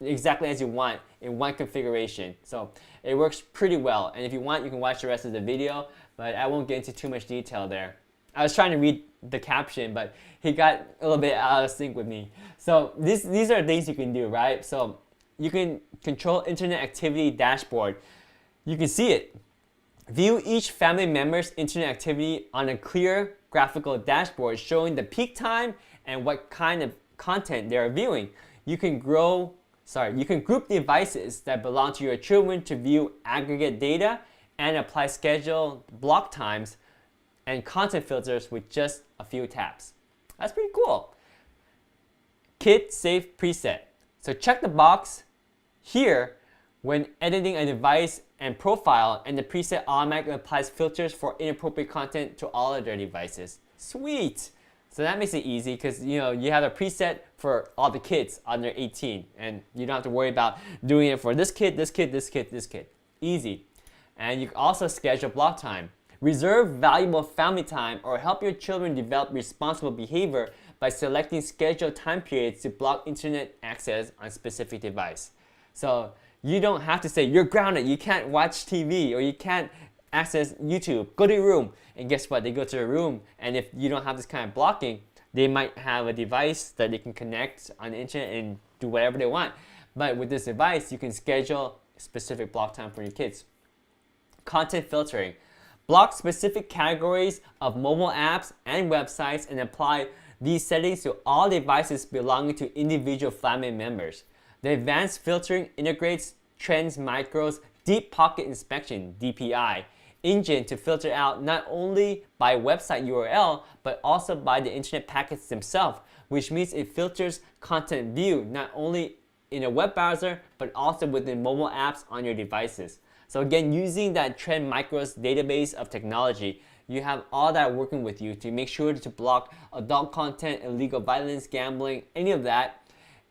exactly as you want in one configuration. So it works pretty well. And if you want, you can watch the rest of the video, but I won't get into too much detail there. I was trying to read the caption, but he got a little bit out of sync with me. So these are things you can do, right? So you can control internet activity dashboard. You can see it. View each family member's internet activity on a clear graphical dashboard showing the peak time and what kind of content they are viewing. You can group devices that belong to your children to view aggregate data and apply schedule block times and content filters with just a few taps. That's pretty cool. Kid Safe Preset. So check the box here when editing a device and profile, and the preset automatically applies filters for inappropriate content to all of their devices. Sweet! So that makes it easy because you have a preset for all the kids under 18, and you don't have to worry about doing it for this kid, this kid, this kid, this kid. Easy. And you can also schedule block time. Reserve valuable family time or help your children develop responsible behavior by selecting scheduled time periods to block internet access on specific device. So you don't have to say you're grounded, you can't watch TV or you can't access YouTube. Go to your room. And guess what? They go to their room, and if you don't have this kind of blocking, they might have a device that they can connect on the internet and do whatever they want. But with this device, you can schedule specific block time for your kids. Content filtering. Block specific categories of mobile apps and websites and apply these settings to all devices belonging to individual family members. The advanced filtering integrates Trends Micro's Deep Pocket Inspection (DPI) engine to filter out not only by website URL but also by the internet packets themselves, which means it filters content viewed not only in a web browser but also within mobile apps on your devices. So again, using that Trend Micro's database of technology, you have all that working with you to make sure to block adult content, illegal violence, gambling, any of that.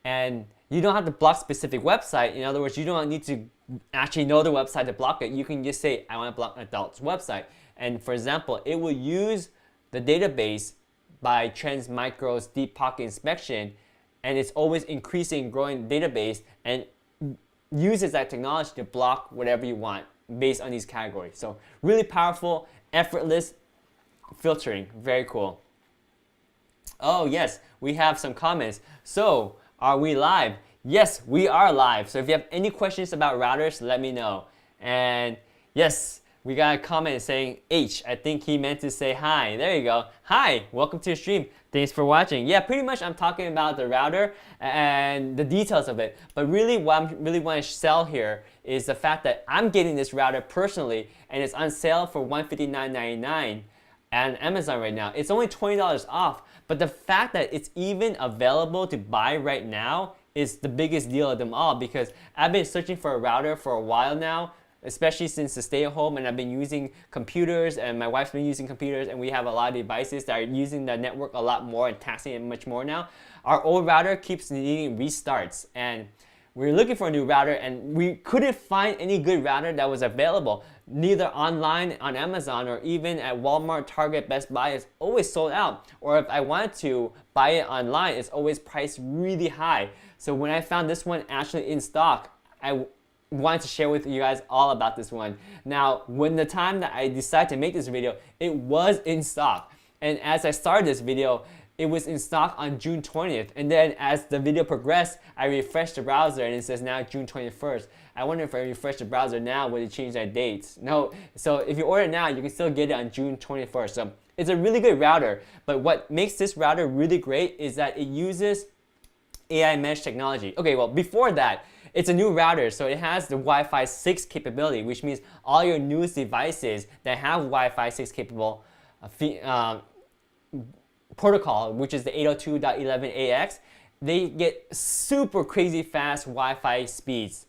And you don't have to block specific website. In other words, you don't need to actually know the website to block it. You can just say, I want to block an adult's website. And for example, it will use the database by Trends Micro's Deep Pocket Inspection, and it's always increasing, growing database, and uses that technology to block whatever you want based on these categories. So really powerful, effortless filtering. Very cool. Oh yes, we have some comments. So are we live? Yes, we are live. So if you have any questions about routers, let me know. And yes, we got a comment saying H. I think he meant to say hi. There you go. Hi, welcome to the stream. Thanks for watching. Yeah, pretty much I'm talking about the router and the details of it. But really what I really want to sell here is the fact that I'm getting this router personally, and it's on sale for $159.99 on Amazon right now. It's only $20 off. But the fact that it's even available to buy right now is the biggest deal of them all, because I've been searching for a router for a while now, especially since the stay at home, and I've been using computers, and my wife's been using computers, and we have a lot of devices that are using the network a lot more and taxing it much more now. Our old router keeps needing restarts, and we're looking for a new router, and we couldn't find any good router that was available. Neither online on Amazon or even at Walmart, Target, Best Buy. It's always sold out. Or if I wanted to buy it online, it's always priced really high. So when I found this one actually in stock, I wanted to share with you guys all about this one. Now, when the time that I decided to make this video, it was in stock. And as I started this video, it was in stock on June 20th. And then as the video progressed, I refreshed the browser and it says now June 21st. I wonder if I refresh the browser now, would it change that date? No. So if you order it now, you can still get it on June 21st. So it's a really good router. But what makes this router really great is that it uses AI mesh technology. Okay, well, before that, it's a new router, so it has the Wi-Fi 6 capability, which means all your newest devices that have Wi-Fi 6 capable protocol, which is the 802.11ax, they get super crazy fast Wi-Fi speeds.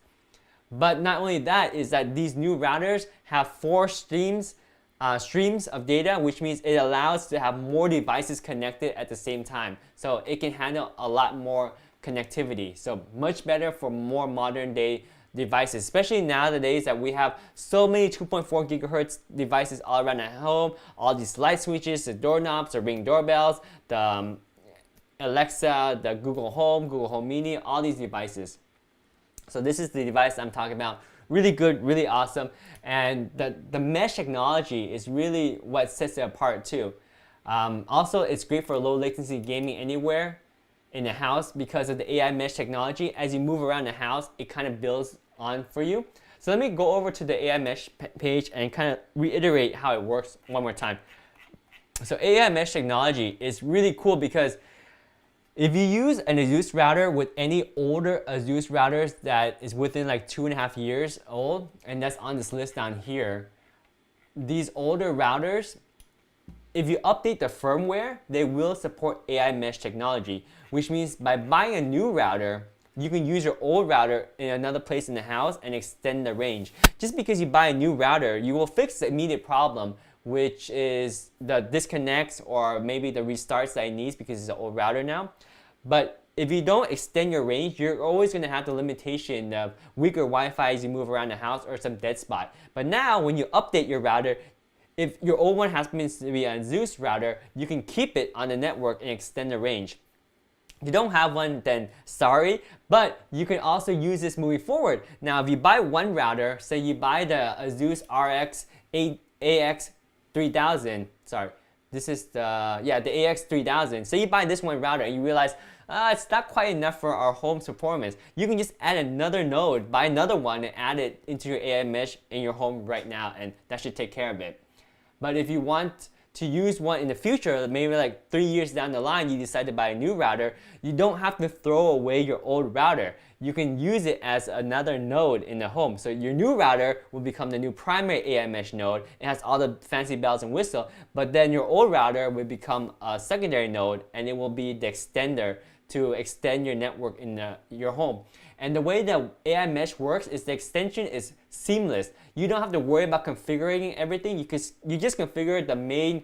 But not only that, is that these new routers have 4 streams of data, which means it allows to have more devices connected at the same time. So it can handle a lot more connectivity. So much better for more modern day devices, especially nowadays that we have so many 2.4 gigahertz devices all around at home, all these light switches, the doorknobs, the Ring doorbells, the Alexa, the Google Home, Google Home Mini, all these devices. So this is the device I'm talking about. Really good, really awesome. And the mesh technology is really what sets it apart too. Also, it's great for low latency gaming anywhere in the house because of the AI mesh technology. As you move around the house, it kind of builds on for you. So let me go over to the AI mesh page and kind of reiterate how it works one more time. So AI mesh technology is really cool because if you use an Zeus router with any older Zeus routers that is within like 2.5 years old, and that's on this list down here, these older routers, if you update the firmware, they will support AI mesh technology, which means by buying a new router, you can use your old router in another place in the house and extend the range. Just because you buy a new router, you will fix the immediate problem, which is the disconnects or maybe the restarts that it needs because it's an old router now. But if you don't extend your range, you're always going to have the limitation of weaker Wi-Fi as you move around the house or some dead spot. But now when you update your router, if your old one happens to be a Zeus router, you can keep it on the network and extend the range. If you don't have one, then sorry, but you can also use this moving forward. Now, if you buy one router, say you buy the Zeus RX AX 3000, sorry, this is the AX 3000. Say you buy this one router and you realize it's not quite enough for our home performance. You can just add another node, buy another one, and add it into your AI mesh in your home right now, and that should take care of it. But if you want to use one in the future, maybe like 3 years down the line, you decide to buy a new router, you don't have to throw away your old router. You can use it as another node in the home. So your new router will become the new primary AI mesh node. It has all the fancy bells and whistles, but then your old router will become a secondary node, and it will be the extender to extend your network in your home. And the way that AI mesh works is the extension is seamless. You don't have to worry about configuring everything. You just configure the main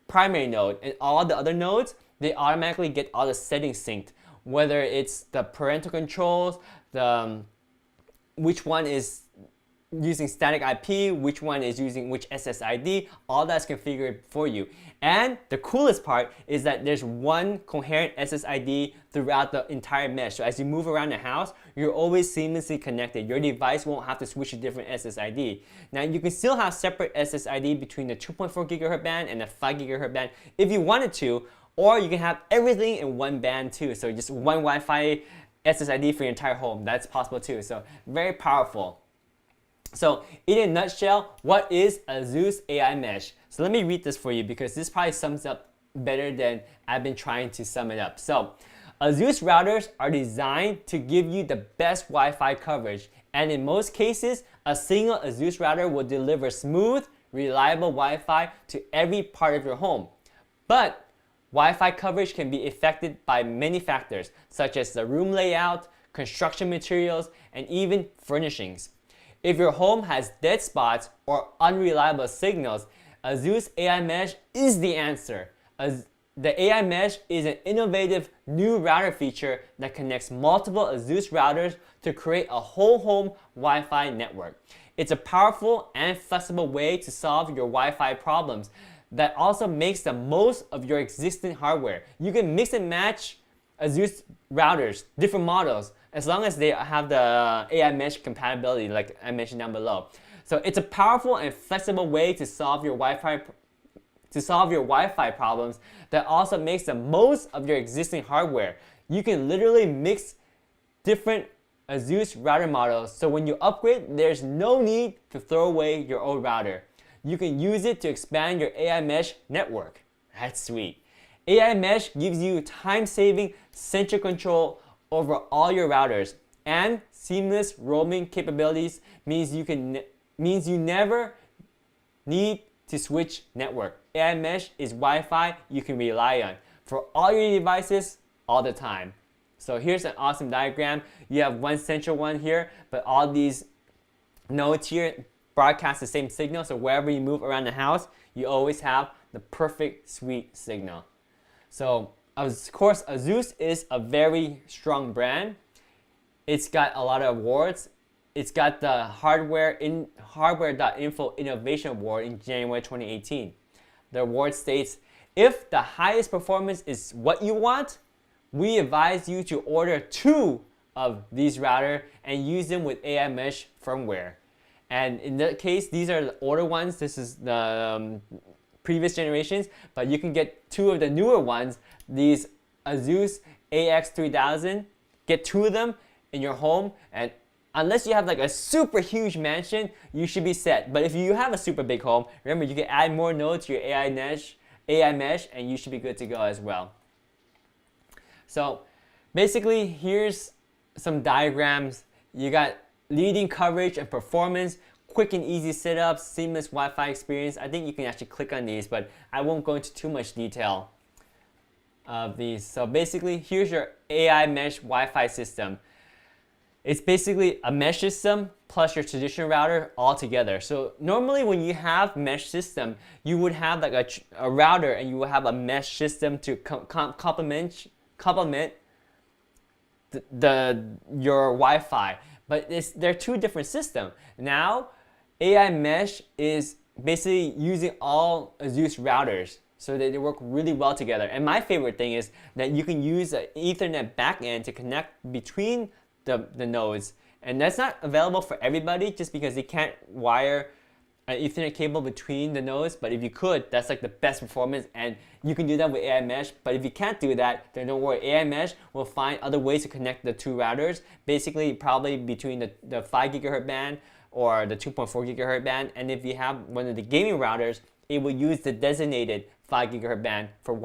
primary node, and all the other nodes, they automatically get all the settings synced. Whether it's the parental controls, which one is using static IP, which one is using which SSID, all that's configured for you. And the coolest part is that there's one coherent SSID throughout the entire mesh. So as you move around the house, you're always seamlessly connected. Your device won't have to switch to different SSID. Now you can still have separate SSID between the 2.4 gigahertz band and the 5 gigahertz band if you wanted to, or you can have everything in one band too. So just one Wi-Fi SSID for your entire home. That's possible too. So very powerful. So in a nutshell, what is a Zeus AI mesh? So let me read this for you because this probably sums up better than I've been trying to sum it up. So Zeus routers are designed to give you the best Wi-Fi coverage, and in most cases, a single Zeus router will deliver smooth, reliable Wi-Fi to every part of your home. But Wi-Fi coverage can be affected by many factors, such as the room layout, construction materials, and even furnishings. If your home has dead spots or unreliable signals, a Zeus AI Mesh is the answer. The AI Mesh is an innovative new router feature that connects multiple Zeus routers to create a whole home Wi-Fi network. It's a powerful and flexible way to solve your Wi-Fi problems that also makes the most of your existing hardware. You can mix and match Zeus routers, different models, as long as they have the AI mesh compatibility like I mentioned down below. So it's a powerful and flexible way to solve your Wi-Fi problems that also makes the most of your existing hardware. You can literally mix different Zeus router models, so when you upgrade, there's no need to throw away your old router. You can use it to expand your AI mesh network. That's sweet. AI mesh gives you time-saving central control over all your routers, and seamless roaming capabilities means you never need to switch network. AI mesh is Wi-Fi you can rely on for all your devices all the time. So here's an awesome diagram. You have one central one here, but all these nodes here broadcast the same signal, so wherever you move around the house, you always have the perfect sweet signal. So of course, Zeus is a very strong brand. It's got a lot of awards. It's got the Hardware.info Innovation Award in January 2018. The award states, if the highest performance is what you want, we advise you to order 2 of these routers and use them with AI Mesh firmware. And in that case, these are the older ones. This is the previous generations, but you can get 2 of the newer ones, these Zeus AX3000. Get 2 of them in your home, and unless you have like a super huge mansion, you should be set. But if you have a super big home, remember you can add more nodes to your AI Mesh, and you should be good to go as well. So basically, here's some diagrams. You got leading coverage and performance, quick and easy setup, seamless Wi-Fi experience. I think you can actually click on these, but I won't go into too much detail of these. So basically, here's your AI Mesh Wi-Fi system. It's basically a mesh system plus your traditional router all together. So normally when you have mesh system, you would have like a router and you will have a mesh system to complement your Wi-Fi. But they're 2 different systems. Now, AI Mesh is basically using all Zeus routers, so they work really well together. And my favorite thing is that you can use an Ethernet backend to connect between the nodes. And that's not available for everybody just because you can't wire an Ethernet cable between the nodes. But if you could, that's like the best performance, and you can do that with AI Mesh. But if you can't do that, then don't worry. AI Mesh will find other ways to connect the 2 routers, basically probably between the 5 gigahertz band or the 2.4 gigahertz band. And if you have one of the gaming routers, it will use the designated 5 gigahertz band for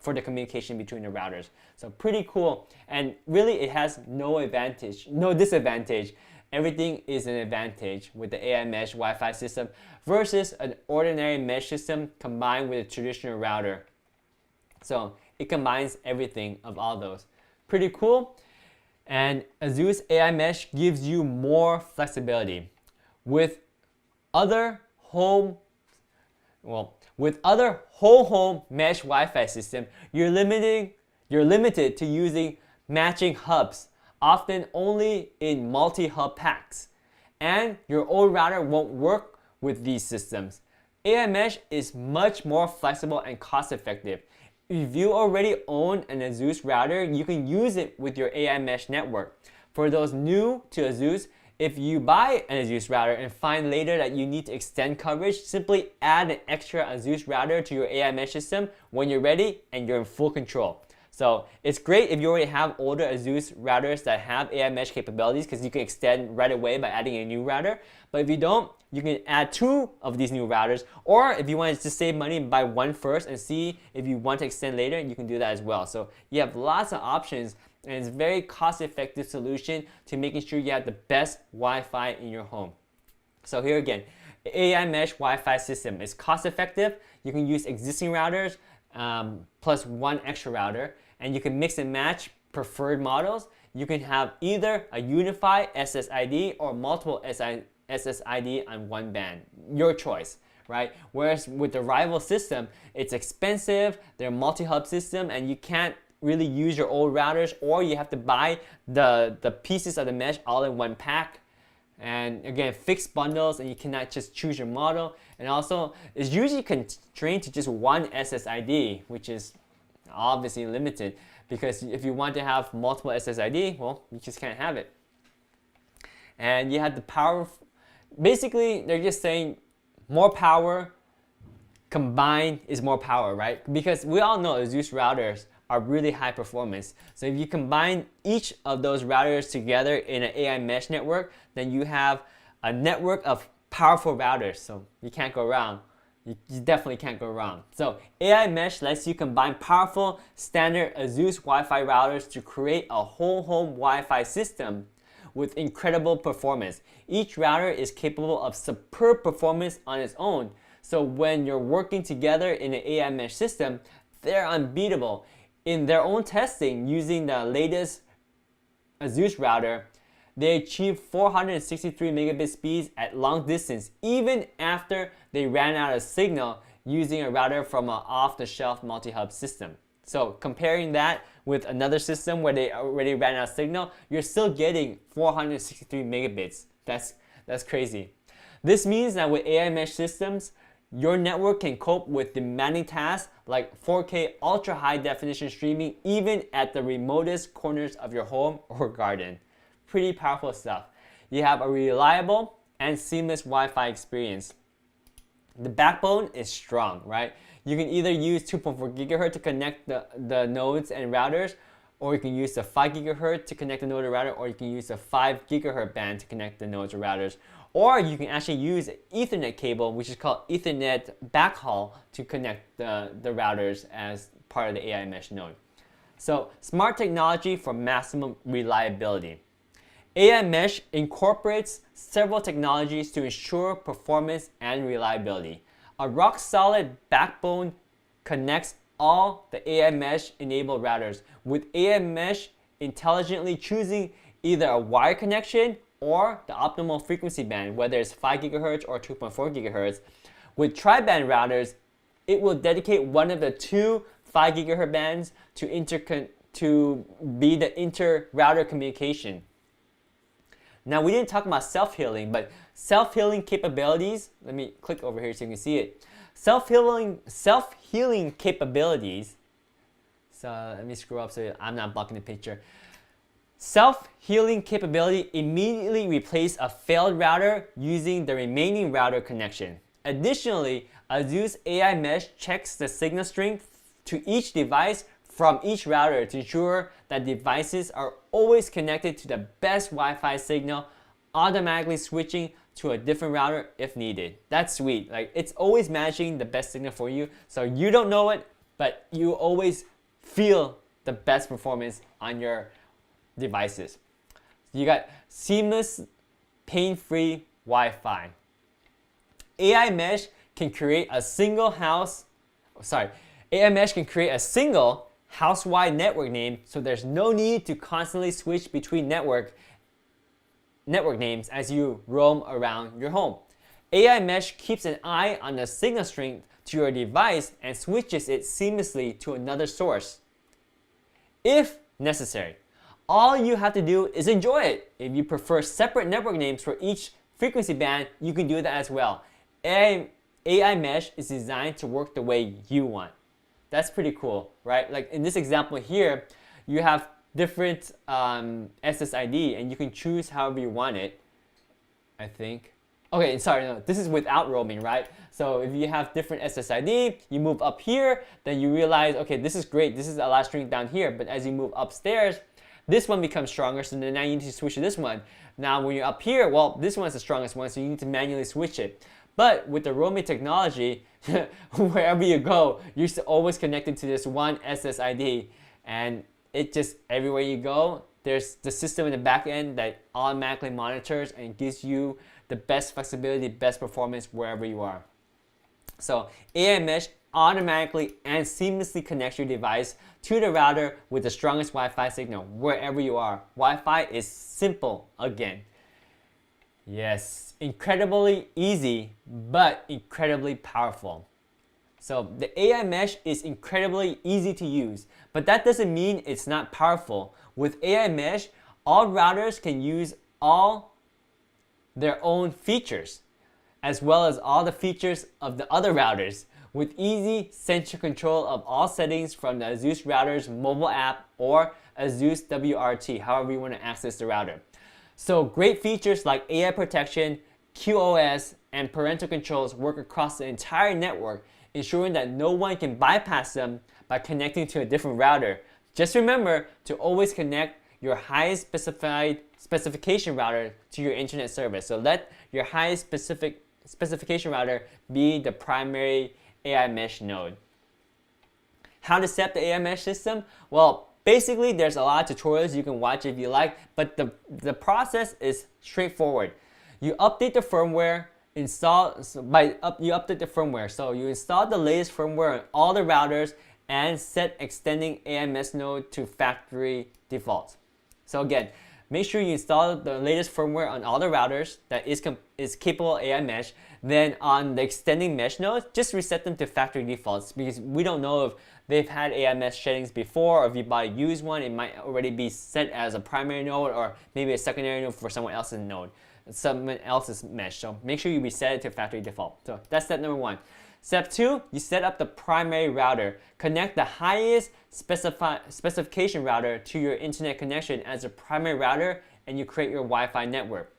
for the communication between the routers. So pretty cool. And really it has no disadvantage. Everything is an advantage with the AI Mesh Wi-Fi system versus an ordinary mesh system combined with a traditional router. So it combines everything of all those. Other And Zeus AI Mesh gives you more flexibility. With other whole home mesh Wi-Fi system, you're limited to using matching hubs, often only in multi-hub packs. And your old router won't work with these systems. AI Mesh is much more flexible and cost-effective. If you already own an Zeus router, you can use it with your AI Mesh network. For those new to Zeus, if you buy an Zeus router and find later that you need to extend coverage, simply add an extra Zeus router to your AI Mesh system when you're ready and you're in full control. So it's great if you already have older Zeus routers that have AI Mesh capabilities because you can extend right away by adding a new router. But if you don't, you can add 2 of these new routers, or if you want to save money, buy 1 first and see if you want to extend later, you can do that as well. So you have lots of options, and it's a very cost-effective solution to making sure you have the best Wi-Fi in your home. So here again, AI Mesh Wi-Fi system is cost-effective. You can use existing routers plus 1 extra router, and you can mix and match preferred models. You can have either a unified SSID or multiple SSID on 1 band, your choice, right? Whereas with the rival system, it's expensive, they're a multi-hub system, and you can't really use your old routers, or you have to buy the pieces of the mesh all in 1 pack. And again, fixed bundles, and you cannot just choose your model. And also, it's usually constrained to just 1 SSID, which is obviously limited, because if you want to have multiple SSID, well, you just can't have it. And you have the power. Basically, they're just saying more power combined is more power, right? Because we all know Zeus routers are really high performance. So if you combine each of those routers together in an AI Mesh network, then you have a network of powerful routers. So you can't go wrong. You definitely can't go wrong. So AI Mesh lets you combine powerful standard Zeus Wi-Fi routers to create a whole home Wi-Fi system with incredible performance. Each router is capable of superb performance on its own. So when you're working together in an AI Mesh system, they're unbeatable. In their own testing using the latest Zeus router, they achieved 463 megabit speeds at long distance, even after they ran out of signal using a router from an off-the-shelf multi-hub system. So comparing that with another system where they already ran out of signal, you're still getting 463 megabits. That's crazy. This means that with AI Mesh systems, your network can cope with demanding tasks like 4K ultra high definition streaming even at the remotest corners of your home or garden. Pretty powerful stuff. You have a reliable and seamless Wi-Fi experience. The backbone is strong, right? You can either use 2.4 gigahertz to connect the nodes and routers, or you can use the 5 gigahertz to connect the node or router, or you can use the 5 gigahertz band to connect the nodes or routers. Or you can actually use Ethernet cable, which is called Ethernet backhaul, to connect the routers as part of the AI mesh node. So, smart technology for maximum reliability. AI mesh incorporates several technologies to ensure performance and reliability. A rock-solid backbone connects all the AI mesh enabled routers, with AI mesh intelligently choosing either a wire connection or the optimal frequency band, whether it's 5 gigahertz or 2.4 gigahertz. With tri-band routers, it will dedicate one of the two 5 gigahertz bands to be the inter-router communication. Now, we didn't talk about self-healing, but self-healing capabilities, let me click over here so you can see it. Self-healing capabilities, so let me scroll up so I'm not blocking the picture. Self-healing capability immediately replace a failed router using the remaining router connection. Additionally, a Zeus AI mesh checks the signal strength to each device from each router to ensure that devices are always connected to the best Wi-Fi signal, automatically switching to a different router if needed. That's sweet. Like, it's always matching the best signal for you, so you don't know it, but you always feel the best performance on your devices. You got seamless, pain-free Wi-Fi. AI mesh can create a single house-wide network name, so there's no need to constantly switch between network names as you roam around your home. AI mesh keeps an eye on the signal strength to your device and switches it seamlessly to another source if necessary. All you have to do is enjoy it. If you prefer separate network names for each frequency band, you can do that as well. AI mesh is designed to work the way you want. That's pretty cool, right? Like in this example here, you have different SSID and you can choose however you want it, I think. Okay, sorry, no, this is without roaming, right? So if you have different SSID, you move up here, then you realize, okay, this is great, this is a lot of strength down here, but as you move upstairs, this one becomes stronger, so then now you need to switch to this one. Now when you're up here, well, this one's the strongest one, so you need to manually switch it. But with the roaming technology, wherever you go, you're always connected to this one SSID, and it just, everywhere you go, there's the system in the back end that automatically monitors and gives you the best flexibility, best performance wherever you are. So AI mesh automatically and seamlessly connects your device to the router with the strongest Wi-Fi signal wherever you are. Wi-Fi is simple again. Yes, incredibly easy, but incredibly powerful. So the AI mesh is incredibly easy to use, but that doesn't mean it's not powerful. With AI mesh, all routers can use all their own features, as well as all the features of the other routers, with easy central control of all settings from the Zeus router's mobile app or a Zeus WRT, however you want to access the router. So great features like AI protection, QoS, and parental controls work across the entire network, ensuring that no one can bypass them by connecting to a different router. Just remember to always connect your highest specification router to your internet service. So let your highest specification router be the primary AI mesh node. How to set up the AI mesh system? Well, basically, there's a lot of tutorials you can watch if you like, but the process is straightforward. You update the firmware, you update the firmware. So you install the latest firmware on all the routers and set extending AI mesh node to factory defaults. So again, make sure you install the latest firmware on all the routers that is capable of AI mesh. Then on the extending mesh nodes, just reset them to factory defaults, because we don't know if they've had AI mesh settings before, or if you buy a used one, it might already be set as a primary node or maybe a secondary node for someone else's node. someone else's mesh. So make sure you reset it to factory default. So that's step number 1. Step 2, you set up the primary router. Connect the highest specification router to your internet connection as a primary router, and you create your Wi-Fi network.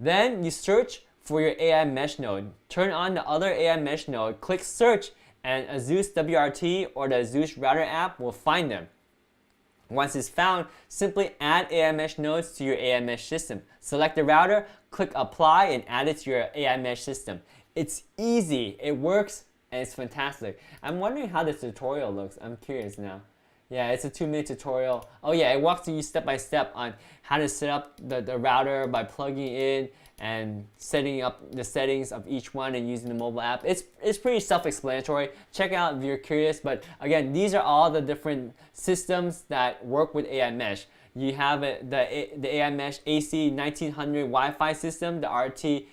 Then you search for your AI mesh node. Turn on the other AI mesh node, click search, and a Zeus WRT or the Zeus router app will find them. Once it's found, simply add AI mesh nodes to your AI mesh system. Select the router, click apply, and add it to your AI mesh system. It's easy, it works, and it's fantastic. I'm wondering how this tutorial looks. I'm curious now. Yeah, it's a 2-minute tutorial. Oh yeah, it walks you step by step on how to set up the router by plugging in and setting up the settings of each one and using the mobile app. It's pretty self-explanatory. Check it out if you're curious. But again, these are all the different systems that work with AI Mesh. You have the AI Mesh AC 1900 Wi-Fi system, the RT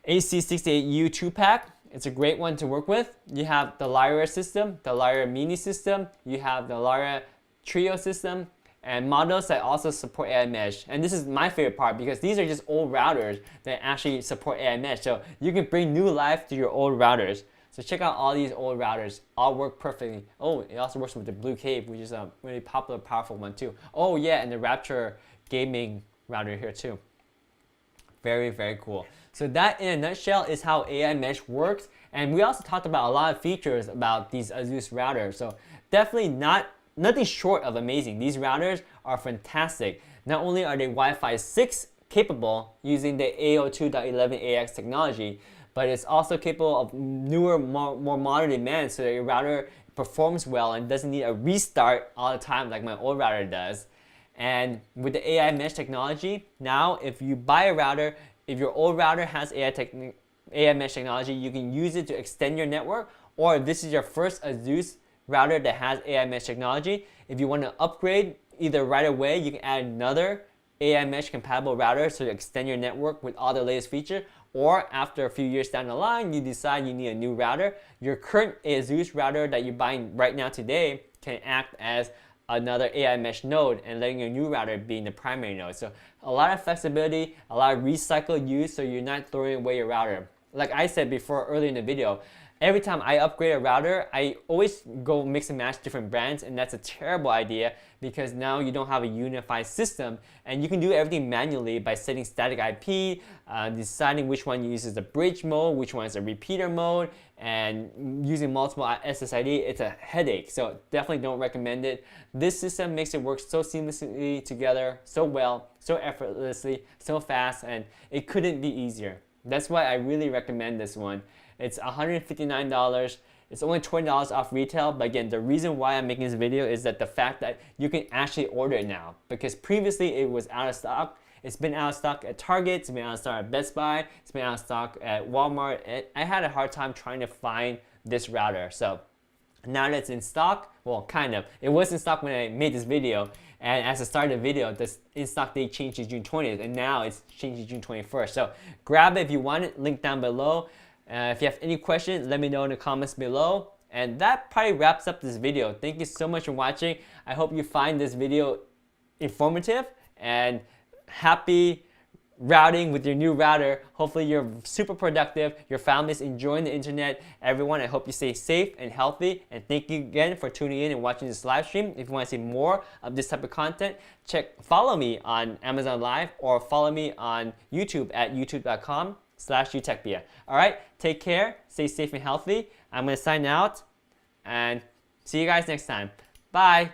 AC68U 2-pack. It's a great one to work with. You have the Lyra system, the Lyra Mini system. You have the Lyra Trio system, and models that also support AI Mesh. And this is my favorite part because these are just old routers that actually support AI Mesh. So you can bring new life to your old routers. So check out all these old routers. All work perfectly. Oh, it also works with the Blue Cave, which is a really popular, powerful one too. Oh yeah, and the Rapture gaming router here too. Very, very cool. So that in a nutshell is how AI Mesh works. And we also talked about a lot of features about these Zeus routers. So definitely nothing short of amazing. These routers are fantastic. Not only are they Wi-Fi 6 capable using the AO2.11ax technology, but it's also capable of newer, more modern demands so that your router performs well and doesn't need a restart all the time like my old router does. And with the AI Mesh technology, now if you buy a router, if your old router has AI Mesh technology, you can use it to extend your network. Or if this is your first Zeus router that has AI Mesh technology, if you want to upgrade either right away, you can add another AI Mesh compatible router to extend your network with all the latest features. Or after a few years down the line, you decide you need a new router. Your current Zeus router that you're buying right now today can act as another AI Mesh node and letting your new router be in the primary node. So a lot of flexibility, a lot of recycle use, so you're not throwing away your router. Like I said before earlier in the video, every time I upgrade a router, I always go mix and match different brands, and that's a terrible idea because now you don't have a unified system, and you can do everything manually by setting static IP, deciding which one uses the bridge mode, which one is a repeater mode, and using multiple SSID. It's a headache, so definitely don't recommend it. This system makes it work so seamlessly together, so well, so effortlessly, so fast, and it couldn't be easier. That's why I really recommend this one. It's $159. It's only $20 off retail, but again, the reason why I'm making this video is that the fact that you can actually order it now, because previously it was out of stock. It's been out of stock at Target, it's been out of stock at Best Buy, it's been out of stock at Walmart. I had a hard time trying to find this router. So now that it's in stock, well, kind of. It was in stock when I made this video, and as I started the video, this in-stock date changed to June 20th, and now it's changed to June 21st. So grab it if you want it, link down below. If you have any questions, let me know in the comments below. And that probably wraps up this video. Thank you so much for watching. I hope you find this video informative, and happy routing with your new router. Hopefully you're super productive, your family's enjoying the internet. Everyone, I hope you stay safe and healthy, and thank you again for tuning in and watching this live stream. If you want to see more of this type of content, follow me on Amazon Live or follow me on YouTube at youtube.com/utechpia. All right, take care, stay safe and healthy. I'm going to sign out and see you guys next time. Bye.